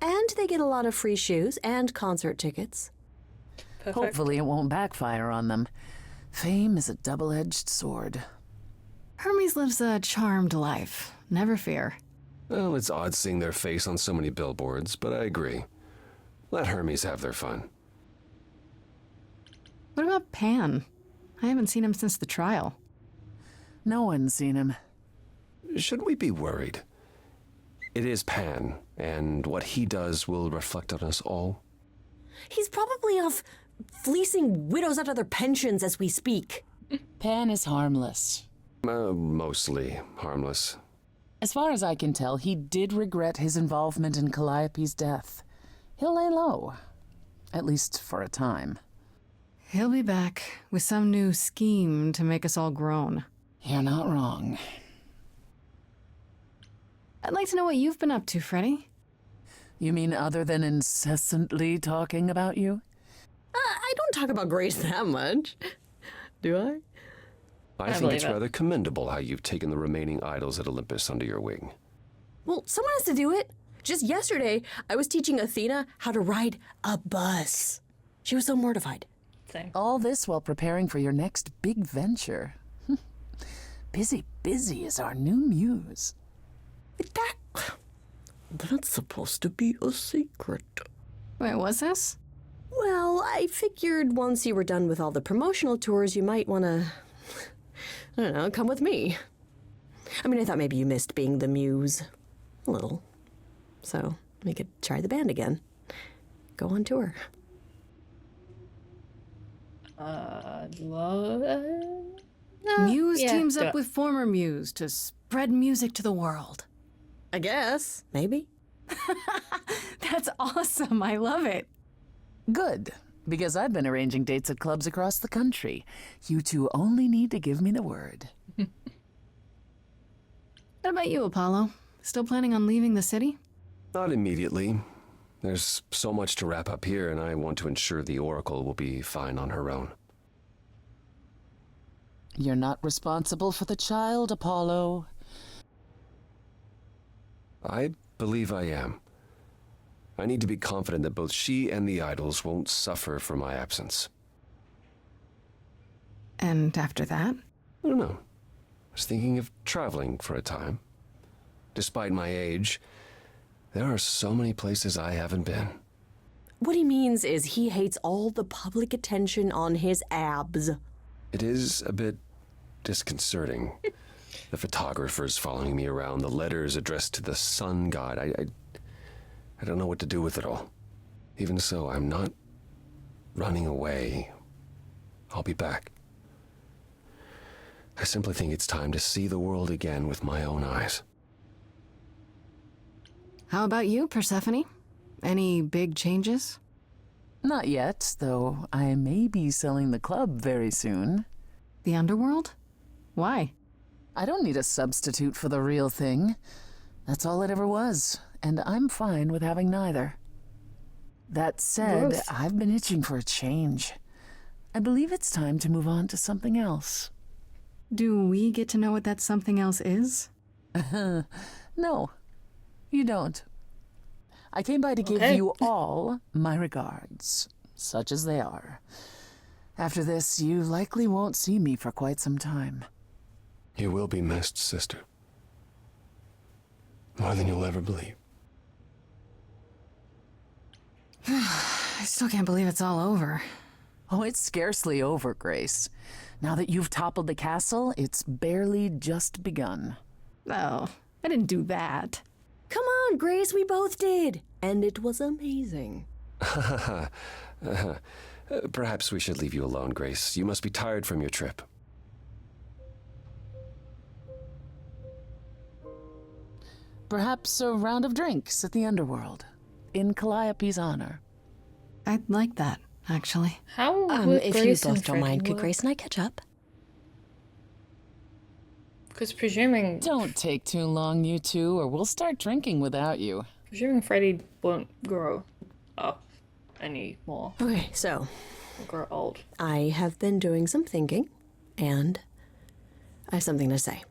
And they get a lot of free shoes and concert tickets. Perfect. Hopefully it won't backfire on them. Fame is a double-edged sword. Hermes lives a charmed life. Never fear. Well, it's odd seeing their face on so many billboards, but I agree. Let Hermes have their fun. What about Pan? I haven't seen him since the trial. No one's seen him. Should we be worried? It is Pan, and what he does will reflect on us all. He's probably off fleecing widows out of their pensions as we speak. Pan is harmless. Mostly harmless. As far as I can tell, he did regret his involvement in Calliope's death. He'll lay low. At least for a time. He'll be back with some new scheme to make us all groan. You're not wrong. I'd like to know what you've been up to, Freddie. You mean other than incessantly talking about you? I don't talk about Grace that much. Do I? I think believe it's it. rather commendable how you've taken the remaining idols at Olympus under your wing. Well, someone has to do it. Just yesterday, I was teaching Athena how to ride a bus. She was so mortified. Same. All this while preparing for your next big venture. Busy is our new muse. That's supposed to be a secret. Wait, what's this? Well, I figured once you were done with all the promotional tours, you might want to, I don't know, come with me. I mean, I thought maybe you missed being the muse. A little. So we could try the band again. Go on tour. Muse yeah, teams do up it. with former Muse to spread music to the world. I guess. Maybe. That's awesome. I love it. Good, because I've been arranging dates at clubs across the country. You two only need to give me the word. What about you, Apollo? Still planning on leaving the city? Not immediately. There's so much to wrap up here, and I want to ensure the Oracle will be fine on her own. You're not responsible for the child, Apollo. I believe I am. I need to be confident that both she and the idols won't suffer for my absence. And after that? I don't know. I was thinking of traveling for a time. Despite my age, there are so many places I haven't been. What he means is he hates all the public attention on his abs. It is a bit disconcerting. The photographers following me around, the letters addressed to the sun god. I don't know what to do with it all. Even so, I'm not running away. I'll be back. I simply think it's time to see the world again with my own eyes. How about you, Persephone? Any big changes? Not yet, though I may be selling the club very soon. The underworld? Why? I don't need a substitute for the real thing. That's all it ever was, and I'm fine with having neither. That said, Gross. I've been itching for a change. I believe it's time to move on to something else. Do we get to know what that something else is? No, you don't. I came by to give Okay. you all my regards, such as they are. After this, you likely won't see me for quite some time. You will be missed, sister. More than you'll ever believe. I still can't believe it's all over. Oh, it's scarcely over, Grace. Now that you've toppled the castle, it's barely just begun. Oh, I didn't do that. Come on, Grace, we both did. And it was amazing. Perhaps we should leave you alone, Grace. You must be tired from your trip. Perhaps a round of drinks at the underworld, in Calliope's honor. I'd like that, actually. How would If Grace you and both don't Freddy mind, could work? Grace and I catch up? Because presuming Don't take too long, you two, or we'll start drinking without you. Freddy won't grow up anymore. Okay, so He'll grow old. I have been doing some thinking, and I have something to say.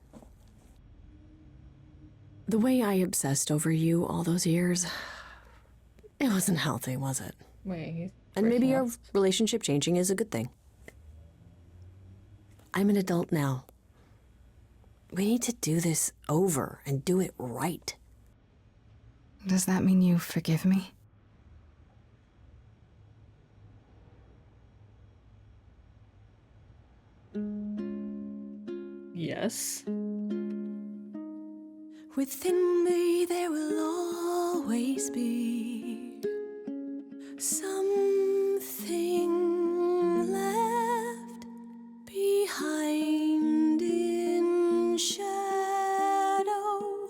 The way I obsessed over you all those years, it wasn't healthy, was it? Wait, he's And maybe breaking our up. relationship changing is a good thing. I'm an adult now. We need to do this over and do it right. Does that mean you forgive me? Yes. Within me there will always be something left behind in shadow.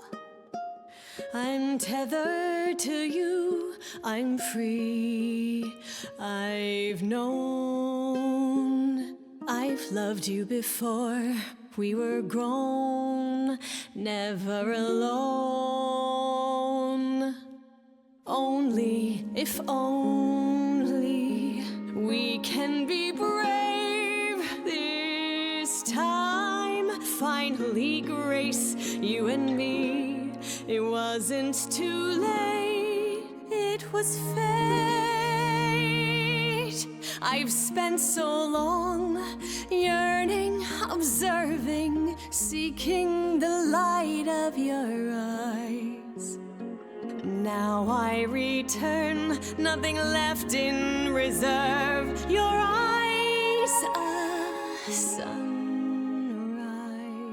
I'm tethered to you, I'm free. I've known, I've loved you before. We were grown, never alone. Only, if only, we can be brave this time. finally, Grace, you and me. It wasn't too late, it was fate. I've spent so long yearning, observing, seeking the light of your eyes. Now I return, nothing left in reserve. Your eyes, a sunrise.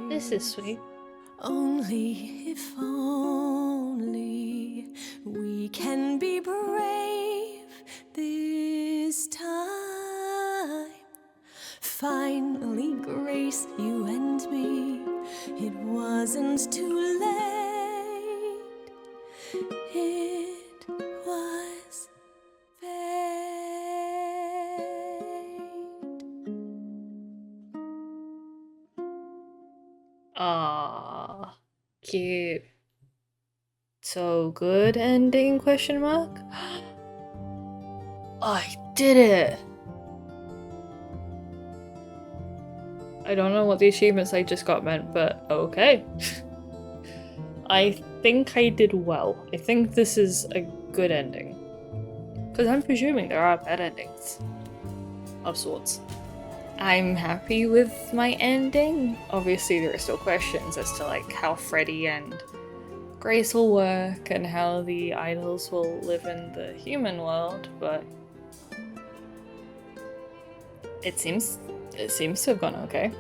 This is sweet. Only if only we can be brave this time. Finally, Grace, you and me. It wasn't too late. It was fate. Ah, cute. So good ending, question mark? I did it! I don't know what the achievements I just got meant, but okay. I think I did well. I think this is a good ending. Because I'm presuming there are bad endings. Of sorts. I'm happy with my ending. Obviously there are still questions as to like how Freddy and Grace will work and how the idols will live in the human world, but it seems to have gone okay,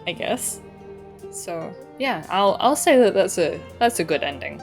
I guess. So yeah, I'll say that that's a good ending.